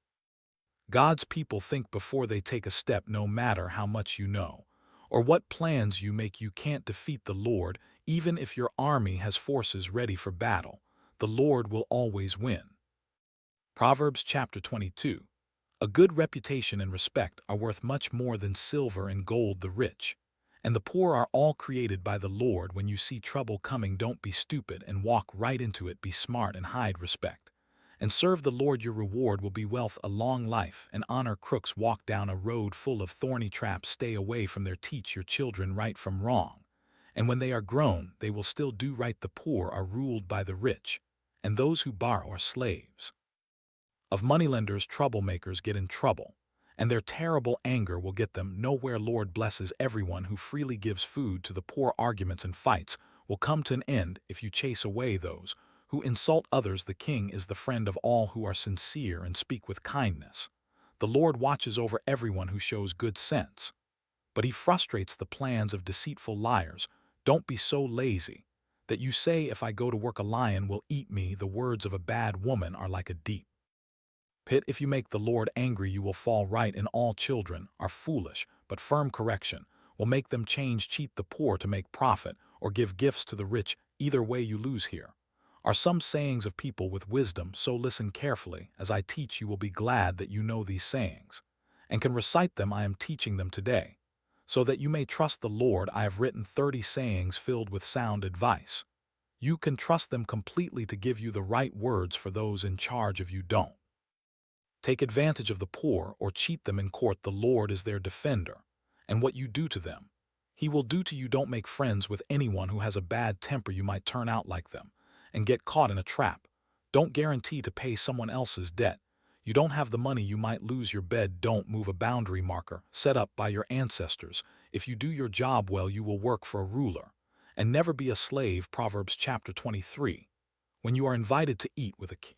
[SPEAKER 1] God's people think before they take a step. No matter how much you know or what plans you make, you can't defeat the Lord. Even if your army has forces ready for battle, the Lord will always win. Proverbs chapter 22. A good reputation and respect are worth much more than silver and gold. The rich and the poor are all created by the Lord. When you see trouble coming, don't be stupid and walk right into it. Be smart and hide respect and serve the Lord. Your reward will be wealth, a long life, and honor. Crooks walk down a road full of thorny traps. Stay away from there. Teach your children right from wrong, and when they are grown, they will still do right. The poor are ruled by the rich, and those who borrow are slaves of moneylenders. Troublemakers get in trouble, and their terrible anger will get them nowhere. Lord blesses everyone who freely gives food to the poor. Arguments and fights will come to an end if you chase away those who insult others. The king is the friend of all who are sincere and speak with kindness. The Lord watches over everyone who shows good sense, but he frustrates the plans of deceitful liars. Don't be so lazy that you say, if I go to work a lion will eat me. The words of a bad woman are like a deep pit. If you make the Lord angry, you will fall. Right in all children are foolish, but firm correction will make them change. Cheat the poor to make profit, or give gifts to the rich. Either way you lose. Here are some sayings of people with wisdom, so listen carefully. As I teach, you will be glad that you know these sayings and can recite them. I am teaching them today, so that you may trust the Lord. I have written 30 sayings filled with sound advice. You can trust them completely to give you the right words for those in charge of you. Don't take advantage of the poor or cheat them in court. The Lord is their defender, and what you do to them, he will do to you. Don't make friends with anyone who has a bad temper. You might turn out like them and get caught in a trap. Don't guarantee to pay someone else's debt. You don't have the money, you might lose your bed. Don't move a boundary marker set up by your ancestors. If you do your job well, you will work for a ruler and never be a slave. Proverbs chapter 23. When you are invited to eat with a king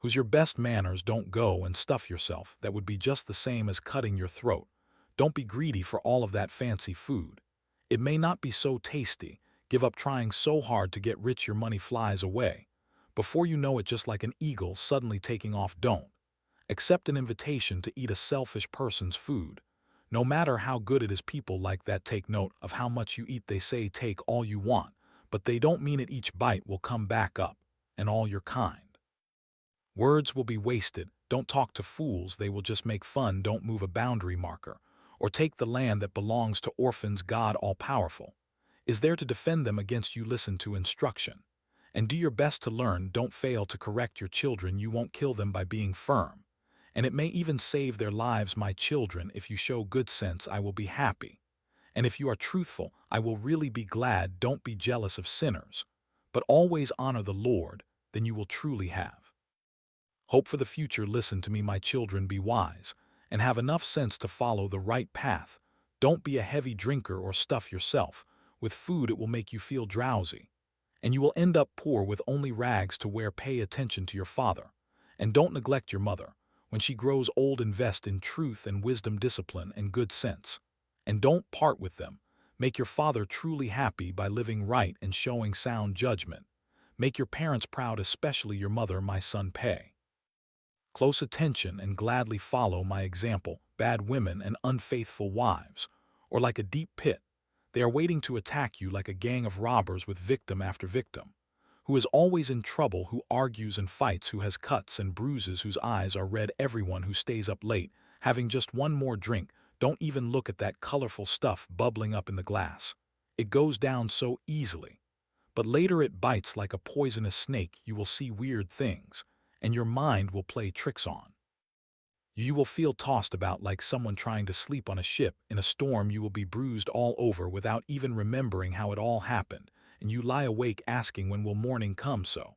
[SPEAKER 1] who's your best manners, don't go and stuff yourself. That would be just the same as cutting your throat. Don't be greedy for all of that fancy food. It may not be so tasty. Give up trying so hard to get rich. Your money flies away before you know it, just like an eagle suddenly taking off. Don't accept an invitation to eat a selfish person's food, no matter how good it is. People like that take note of how much you eat. They say take all you want, but they don't mean it. Each bite will come back up, and all your kind words will be wasted. Don't talk to fools, they will just make fun. Don't move a boundary marker or take the land that belongs to orphans. God all-powerful is there to defend them against you. Listen to instruction and do your best to learn. Don't fail to correct your children. You won't kill them by being firm, and it may even save their lives. My children, if you show good sense, I will be happy, and if you are truthful, I will really be glad. Don't be jealous of sinners, but always honor the Lord, then you will truly have hope for the future. Listen to me, my children, be wise and have enough sense to follow the right path. Don't be a heavy drinker or stuff yourself with food. It will make you feel drowsy, and you will end up poor with only rags to wear. Pay attention to your father, and don't neglect your mother. When she grows old, invest in truth and wisdom, discipline and good sense, and don't part with them. Make your father truly happy by living right and showing sound judgment. Make your parents proud, especially your mother. My son, pay close attention and gladly follow my example. Bad women and unfaithful wives, or like a deep pit, they are waiting to attack you. Like a gang of robbers with victim after victim, who is always in trouble, who argues and fights, who has cuts and bruises, whose eyes are red. Everyone who stays up late, having just one more drink. Don't even look at that colorful stuff bubbling up in the glass. It goes down so easily, but later it bites like a poisonous snake. You will see weird things, and your mind will play tricks on you. You will feel tossed about like someone trying to sleep on a ship. In a storm, you will be bruised all over without even remembering how it all happened, and you lie awake asking, when will morning come so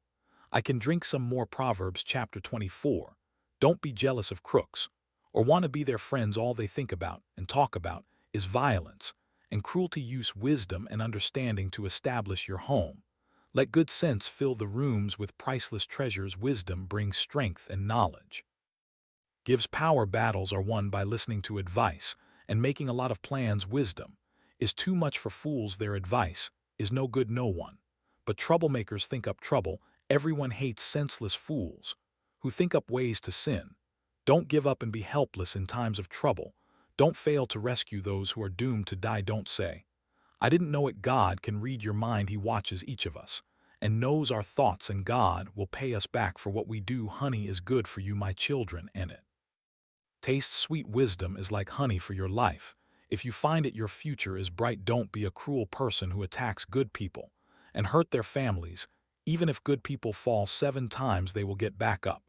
[SPEAKER 1] I can drink some more? Proverbs chapter 24. Don't be jealous of crooks or want to be their friends. All they think about and talk about is violence and cruelty. Use wisdom and understanding to establish your home. Let good sense fill the rooms with priceless treasures. Wisdom brings strength and knowledge gives power. Battles are won by listening to advice and making a lot of plans. Wisdom is too much for fools. Their advice is no good. No one but troublemakers think up trouble. Everyone hates senseless fools who think up ways to sin. Don't give up and be helpless in times of trouble. Don't fail to rescue those who are doomed to die. Don't say, I didn't know it. God can read your mind. He watches each of us and knows our thoughts, and God will pay us back for what we do. Honey is good for you, my children, and it tastes sweet. Wisdom is like honey for your life. If you find it, your future is bright. Don't be a cruel person who attacks good people and hurt their families. Even if good people fall 7 times, they will get back up.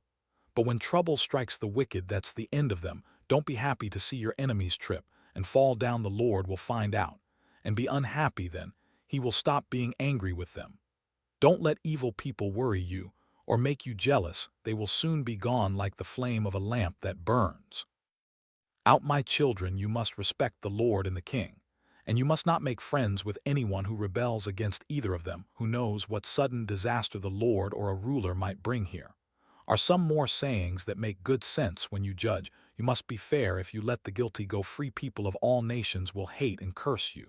[SPEAKER 1] But when trouble strikes the wicked, that's the end of them. Don't be happy to see your enemies trip and fall down. The Lord will find out and be unhappy. Then he will stop being angry with them. Don't let evil people worry you or make you jealous. They will soon be gone like the flame of a lamp that burns out. My children, you must respect the Lord and the King And you must not make friends with anyone who rebels against either of them, who knows what sudden disaster the Lord or a ruler might bring here. Are some more sayings that make good sense when you judge. You must be fair. If you let the guilty go free, people of all nations will hate and curse you.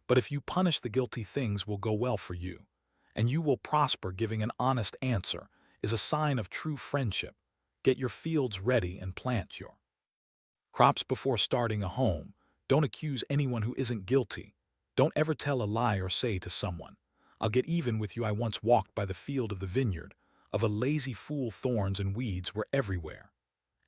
[SPEAKER 1] But if you punish the guilty, things will go well for you, and you will prosper. Giving an honest answer is a sign of true friendship. Get your fields ready and plant your crops before starting a home. Don't accuse anyone who isn't guilty. Don't ever tell a lie or say to someone, "I'll get even with you." I once walked by the field of the vineyard of a lazy fool. Thorns and weeds were everywhere,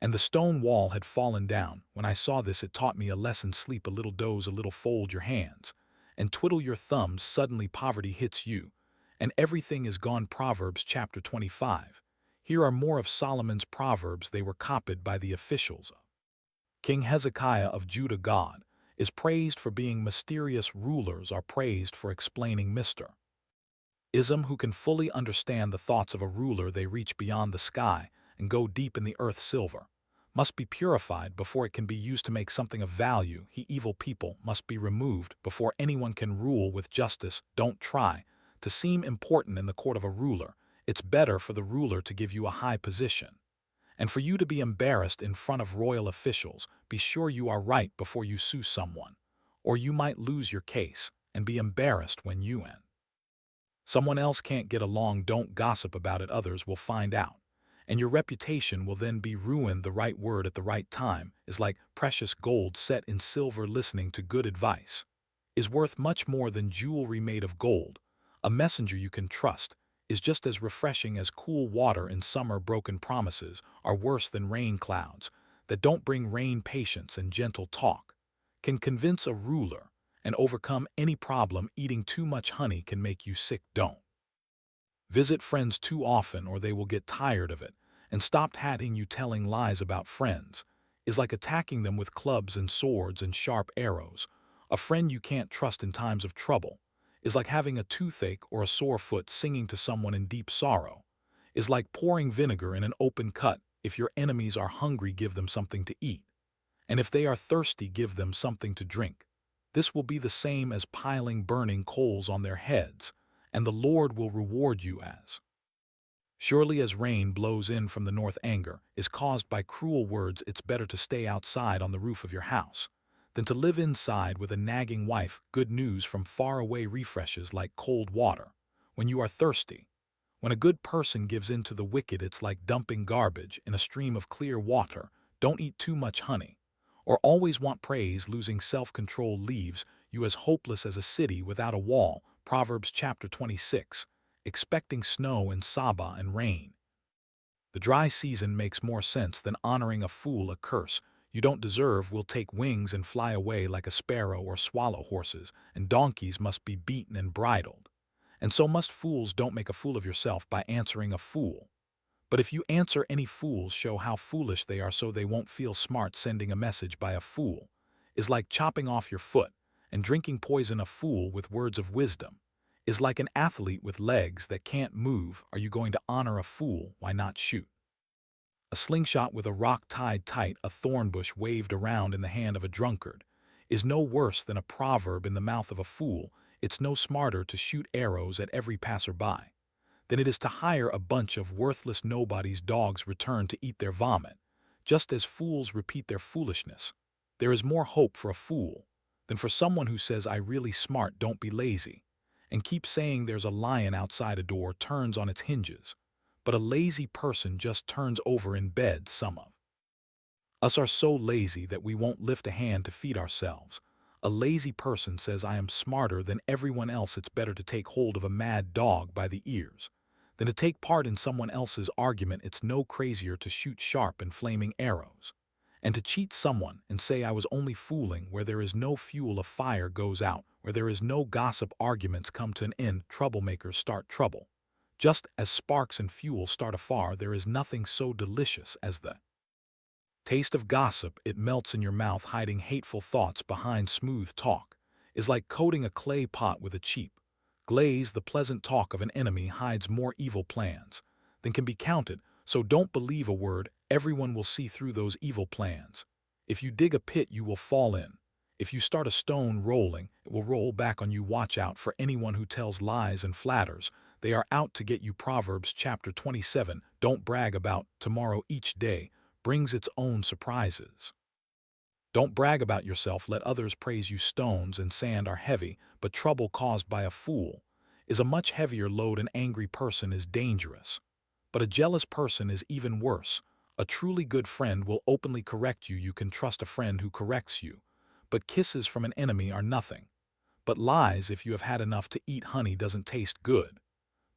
[SPEAKER 1] and the stone wall had fallen down. When I saw this, it taught me a lesson. Sleep a little, doze a little, fold your hands, and twiddle your thumbs. Suddenly poverty hits you, and everything is gone. Proverbs chapter 25. Here are more of Solomon's proverbs. They were copied by the officials. King Hezekiah of Judah. God is praised for being mysterious. Rulers are praised for explaining mystery. Who can fully understand the thoughts of a ruler. They reach beyond the sky and go deep in the earth. Silver must be purified before it can be used to make something of value. Evil people must be removed before anyone can rule with justice. Don't try to seem important in the court of a ruler. It's better for the ruler to give you a high position and for you to be embarrassed in front of royal officials. Be sure you are right before you sue someone, or you might lose your case and be embarrassed when you and someone else can't get along. Don't gossip about it. Others will find out, and your reputation will then be ruined. The right word at the right time is like precious gold set in silver. Listening to good advice is worth much more than jewelry made of gold. A messenger you can trust is just as refreshing as cool water in summer. Broken promises are worse than rain clouds that don't bring rain. Patience and gentle talk can convince a ruler and overcome any problem. Eating too much honey can make you sick. Don't visit friends too often, or they will get tired of it and stop hatting you. Telling lies about friends is like attacking them with clubs and swords and sharp arrows. A friend you can't trust in times of trouble is like having a toothache or a sore foot. Singing to someone in deep sorrow is like pouring vinegar in an open cut. If your enemies are hungry, give them something to eat, and if they are thirsty, give them something to drink. This will be the same as piling burning coals on their heads, and the Lord will reward you as surely as rain blows in from the north. Anger is caused by cruel words. It's better to stay outside on the roof of your house than to live inside with a nagging wife. Good news from far away refreshes like cold water when you are thirsty. When a good person gives in to the wicked, it's like dumping garbage in a stream of clear water. Don't eat too much honey or always want praise. Losing self-control leaves you as hopeless as a city without a wall. Proverbs chapter 26. Expecting snow in Saba and rain. The dry season makes more sense than honoring a fool. A curse you don't deserve will take wings and fly away like a sparrow or swallow. Horses and donkeys must be beaten and bridled, and so must fools. Don't make a fool of yourself by answering a fool. But if you answer any fools, show how foolish they are so they won't feel smart. Sending a message by a fool is like chopping off your foot and drinking poison. A fool with words of wisdom is like an athlete with legs that can't move. Are you going to honor a fool? Why not shoot a slingshot with a rock tied tight? A thorn bush waved around in the hand of a drunkard is no worse than a proverb in the mouth of a fool. It's no smarter to shoot arrows at every passerby than it is to hire a bunch of worthless nobodies. Dogs return to eat their vomit, just as fools repeat their foolishness. There is more hope for a fool than for someone who says, "I really smart." Don't be lazy and keep saying there's a lion outside. A door turns on its hinges, but a lazy person just turns over in bed. Some of us are so lazy that we won't lift a hand to feed ourselves. A lazy person says, "I am smarter than everyone else." It's better to take hold of a mad dog by the ears than to take part in someone else's argument. It's no crazier to shoot sharp and flaming arrows and to cheat someone and say, "I was only fooling." Where there is no fuel, a fire goes out. Where there is no gossip, arguments come to an end. Troublemakers start trouble. Just as sparks and fuel start a fire, there is nothing so delicious as the taste of gossip. It melts in your mouth. Hiding hateful thoughts behind smooth talk is like coating a clay pot with a cheap glaze. The pleasant talk of an enemy hides more evil plans than can be counted, so don't believe a word. Everyone will see through those evil plans. If you dig a pit, you will fall in. If you start a stone rolling, it will roll back on you. Watch out for anyone who tells lies and flatters. They are out to get you. Proverbs chapter 27. Don't brag about tomorrow. Each day brings its own surprises. Don't brag about yourself. Let others praise you. Stones and sand are heavy, but trouble caused by a fool is a much heavier load. An angry person is dangerous, but a jealous person is even worse. A truly good friend will openly correct you. You can trust a friend who corrects you, but kisses from an enemy are nothing. But lies, if you have had enough to eat honey, doesn't taste good.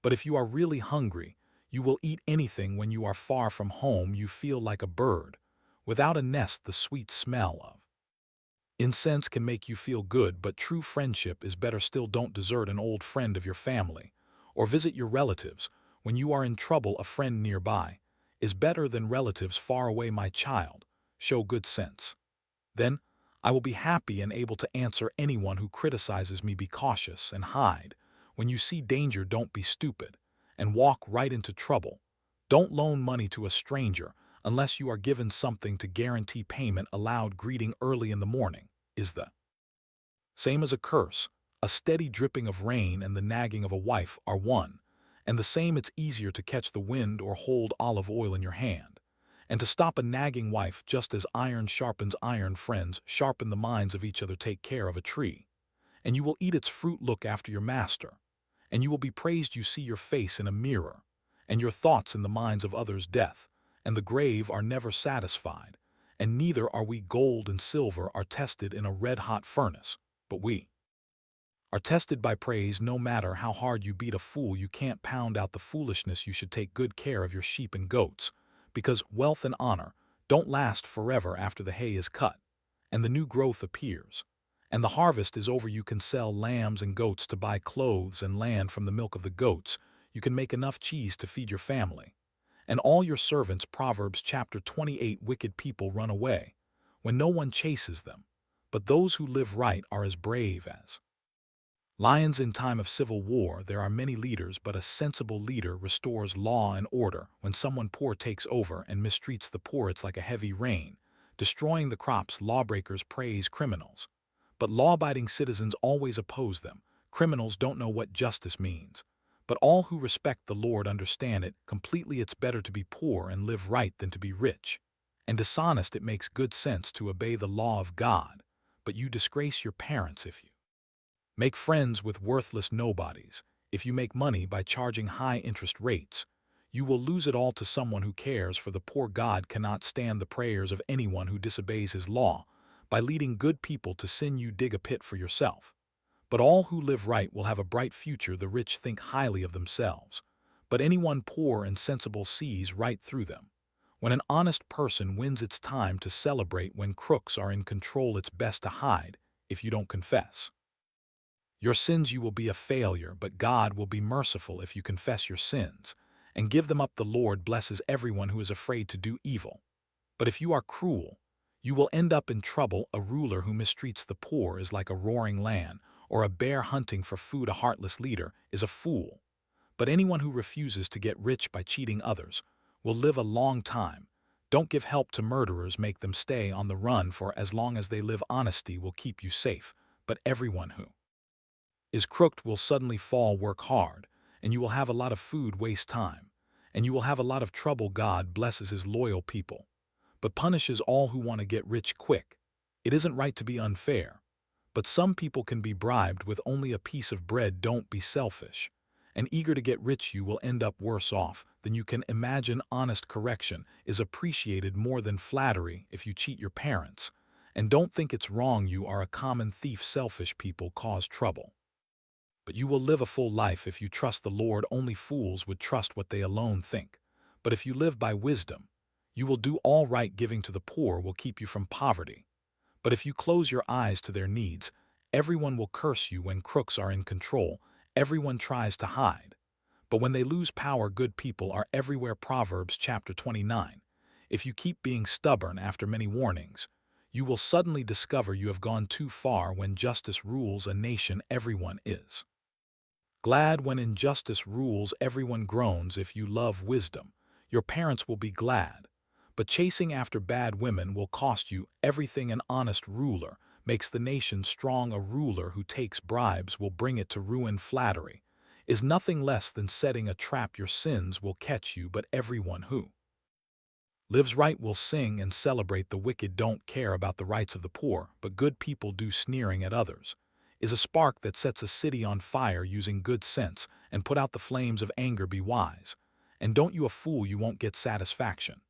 [SPEAKER 1] But if you are really hungry, you will eat anything. When you are far from home, you feel like a bird without a nest. The sweet smell of incense can make you feel good, but true friendship is better still. Don't desert an old friend of your family or visit your relatives when you are in trouble. A friend nearby is better than relatives far away. My child, show good sense. Then I will be happy and able to answer anyone who criticizes me. Be cautious and hide. When you see danger, don't be stupid and walk right into trouble. Don't loan money to a stranger unless you are given something to guarantee payment. A loud greeting early in the morning is the same as a curse. A steady dripping of rain and the nagging of a wife are one and the same. It's easier to catch the wind or hold olive oil in your hand and to stop a nagging wife, just as iron sharpens iron. Friends sharpen the minds of each other. Take care of a tree, and you will eat its fruit. Look after your master, and you will be praised. You see your face in a mirror, and your thoughts in the minds of others. Death and the grave are never satisfied, and neither are we. Gold and silver are tested in a red-hot furnace, but we are tested by praise. No matter how hard you beat a fool, you can't pound out the foolishness. You should take good care of your sheep and goats, because wealth and honor don't last forever. After the hay is cut and the new growth appears and the harvest is over, you can sell lambs and goats to buy clothes and land. From the milk of the goats you can make enough cheese to feed your family and all your servants. Proverbs chapter 28. Wicked people run away when no one chases them, but those who live right are as brave as lions. In time of civil war, there are many leaders, but a sensible leader restores law and order. When someone poor takes over and mistreats the poor, it's like a heavy rain, destroying the crops. Lawbreakers praise criminals, but law-abiding citizens always oppose them. Criminals don't know what justice means, but all who respect the Lord understand it completely. It's better to be poor and live right than to be rich and dishonest. It makes good sense to obey the law of God, but you disgrace your parents if you make friends with worthless nobodies. If you make money by charging high interest rates, you will lose it all to someone who cares for the poor. God cannot stand the prayers of anyone who disobeys his law. By leading good people to sin, you dig a pit for yourself. But all who live right will have a bright future. The rich think highly of themselves, but anyone poor and sensible sees right through them. When an honest person wins, it's time to celebrate. When crooks are in control, it's best to hide. If you don't confess your sins, you will be a failure, but God will be merciful if you confess your sins and give them up. The Lord blesses everyone who is afraid to do evil, but if you are cruel, you will end up in trouble. A ruler who mistreats the poor is like a roaring lion or a bear hunting for food. A heartless leader is a fool, but anyone who refuses to get rich by cheating others will live a long time. Don't give help to murderers, make them stay on the run, for as long as they live, honesty will keep you safe. But everyone who is crooked will suddenly fall. Work hard, and you will have a lot of food. Waste time, and you will have a lot of trouble. God blesses his loyal people, but punishes all who want to get rich quick. It isn't right to be unfair, but some people can be bribed with only a piece of bread. Don't be selfish and eager to get rich. You will end up worse off than you can imagine. Honest correction is appreciated more than flattery. If you cheat your parents and don't think it's wrong, you are a common thief. Selfish people cause trouble, but you will live a full life if you trust the Lord. Only fools would trust what they alone think, but if you live by wisdom, you will do all right. Giving to the poor will keep you from poverty, but if you close your eyes to their needs, everyone will curse you. When crooks are in control, everyone tries to hide, but when they lose power, good people are everywhere. Proverbs chapter 29. If you keep being stubborn after many warnings, you will suddenly discover you have gone too far. When justice rules a nation, everyone is glad. When injustice rules, everyone groans. If you love wisdom, your parents will be glad, but chasing after bad women will cost you everything. An honest ruler makes the nation strong. A ruler who takes bribes will bring it to ruin. Flattery is nothing less than setting a trap. Your sins will catch you, but everyone who lives right will sing and celebrate. The wicked don't care about the rights of the poor, but good people do. Sneering at others is a spark that sets a city on fire. Using good sense and put out the flames of anger. Be wise, and don't you a fool. You won't get satisfaction,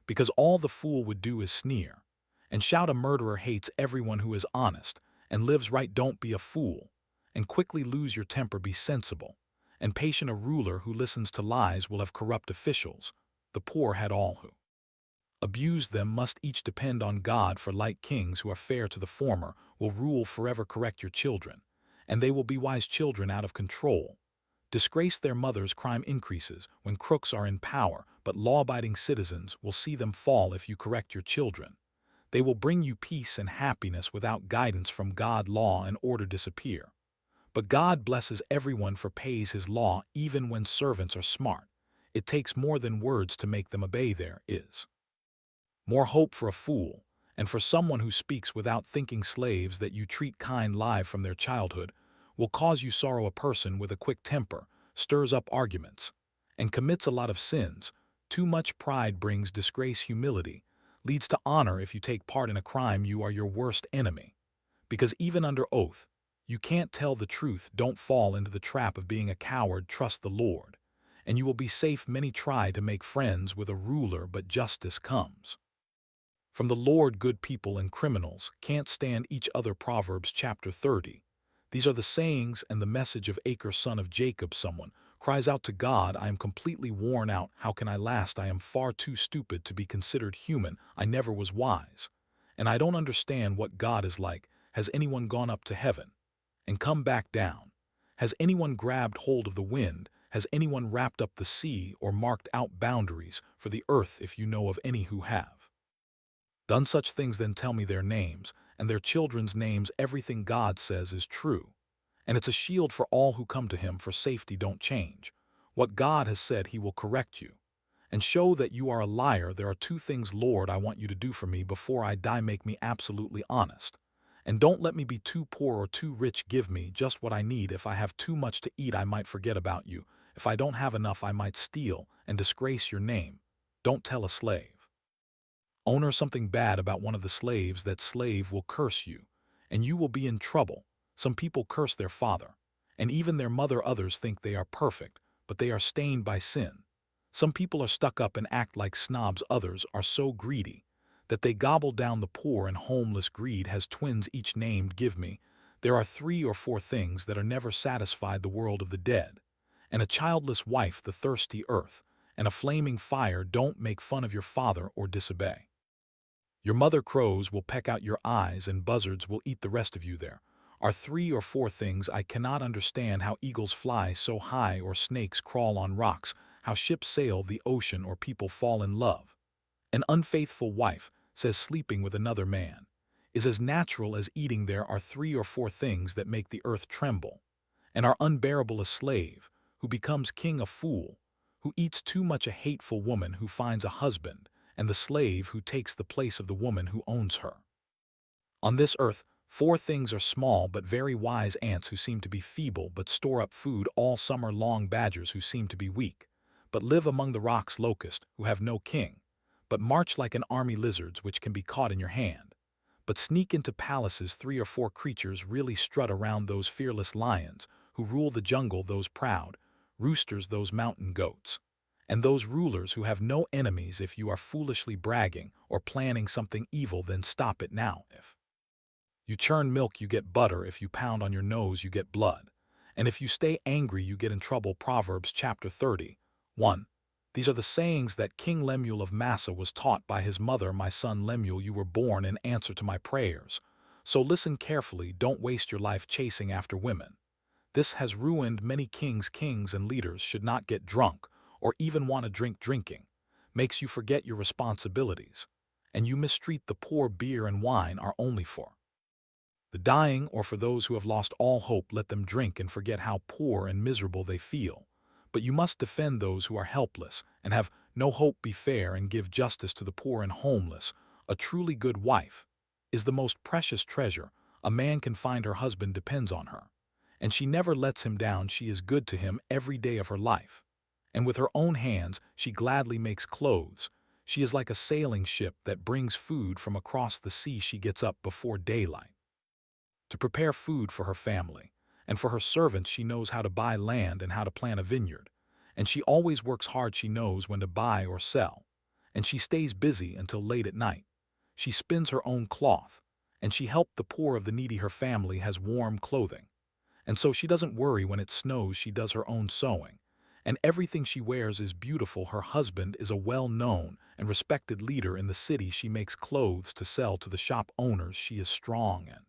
[SPEAKER 1] because all the fool would do is sneer and shout. A murderer hates everyone who is honest and lives right. Don't be a fool and quickly lose your temper. Be sensible and patient. A ruler who listens to lies will have corrupt officials. The poor had all who abuse them must each depend on God. For like kings who are fair to the former will rule forever. Correct your children, and they will be wise. Children out of control disgrace their mothers. Crime increases when crooks are in power, but law-abiding citizens will see them fall. If you correct your children, they will bring you peace and happiness. Without guidance from God, law and order disappear. But God blesses everyone for pays his law. Even when servants are smart, it takes more than words to make them obey. There is more hope for a fool, and for someone who speaks without thinking. Slaves that you treat kind live from their childhood will cause you sorrow. A person with a quick temper stirs up arguments and commits a lot of sins. Too much pride brings disgrace. Humility leads to honor. If you take part in a crime, you are your worst enemy, because even under oath, you can't tell the truth. Don't fall into the trap of being a coward. Trust the Lord, and you will be safe. Many try to make friends with a ruler, but justice comes from the Lord. Good people and criminals can't stand each other. Proverbs chapter 30. These are the sayings and the message of Acre, son of Jacob. Someone cries out to God, I am completely worn out. How can I last? I am far too stupid to be considered human. I never was wise, and I don't understand what God is like. Has anyone gone up to heaven and come back down? Has anyone grabbed hold of the wind? Has anyone wrapped up the sea or marked out boundaries for the earth? If you know of any who have done such things, then tell me their names and their children's names. Everything God says is true, and it's a shield for all who come to him for safety. Don't change what God has said. He will correct you and show that you are a liar. There are two things, Lord, I want you to do for me before I die. Make me absolutely honest, and don't let me be too poor or too rich. Give me just what I need. If I have too much to eat, I might forget about you. If I don't have enough, I might steal and disgrace your name. Don't tell a slave owner something bad about one of the slaves. That slave will curse you, and you will be in trouble. Some people curse their father and even their mother. Others think they are perfect, but they are stained by sin. Some people are stuck up and act like snobs. Others are so greedy that they gobble down the poor and homeless. Greed has twins, each named Give me. There are 3 or 4 things that are never satisfied: the world of the dead, and a childless wife, the thirsty earth, and a flaming fire. Don't make fun of your father or disobey your mother. Crows will peck out your eyes and buzzards will eat the rest of you. There are 3 or 4 things I cannot understand: how eagles fly so high or snakes crawl on rocks, how ships sail the ocean or people fall in love. An unfaithful wife says sleeping with another man is as natural as eating. There are 3 or 4 things that make the earth tremble and are unbearable: a slave who becomes king, a fool who eats too much, a hateful woman who finds a husband, and the slave who takes the place of the woman who owns her. On this earth, 4 things are small but very wise: ants who seem to be feeble but store up food all summer long, badgers who seem to be weak but live among the rocks, locusts who have no king but march like an army, lizards which can be caught in your hand but sneak into palaces. 3 or 4 creatures really strut around: those fearless lions who rule the jungle, those proud roosters, those mountain goats, and those rulers who have no enemies. If you are foolishly bragging or planning something evil, then stop it now. If you churn milk, you get butter. If you pound on your nose, you get blood. And if you stay angry, you get in trouble. Proverbs chapter 30. 1. These are the sayings that King Lemuel of Massa was taught by his mother. My son Lemuel, you were born in answer to my prayers. So listen carefully. Don't waste your life chasing after women. This has ruined many kings. Kings and leaders should not get drunk or even want to drink. Drinking makes you forget your responsibilities, and you mistreat the poor. Beer and wine are only for the dying or for those who have lost all hope. Let them drink and forget how poor and miserable they feel. But you must defend those who are helpless and have no hope. Be fair and give justice to the poor and homeless. A truly good wife is the most precious treasure A man can find her husband depends on her. And she never lets him down. She is good to him every day of her life. And with her own hands, she gladly makes clothes. She is like a sailing ship that brings food from across the sea. She gets up before daylight to prepare food for her family. And for her servants, she knows how to buy land and how to plant a vineyard. And she always works hard. She knows when to buy or sell. And she stays busy until late at night. She spins her own cloth. And she helped the poor of the needy. Her family has warm clothing. And so she doesn't worry when it snows. She does her own sewing. And everything she wears is beautiful. Her husband is a well-known and respected leader in the city. She makes clothes to sell to the shop owners. She is strong and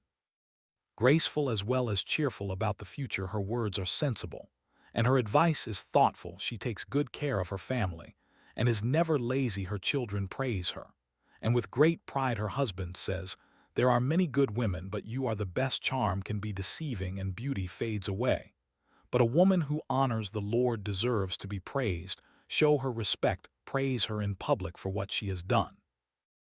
[SPEAKER 1] graceful as well as cheerful about the future. Her words are sensible, and her advice is thoughtful. She takes good care of her family and is never lazy. Her children praise her. And with great pride her husband says, "There are many good women, but you are the best." Charm can be deceiving and beauty fades away. But a woman who honors the Lord deserves to be praised. Show her respect, praise her in public for what she has done.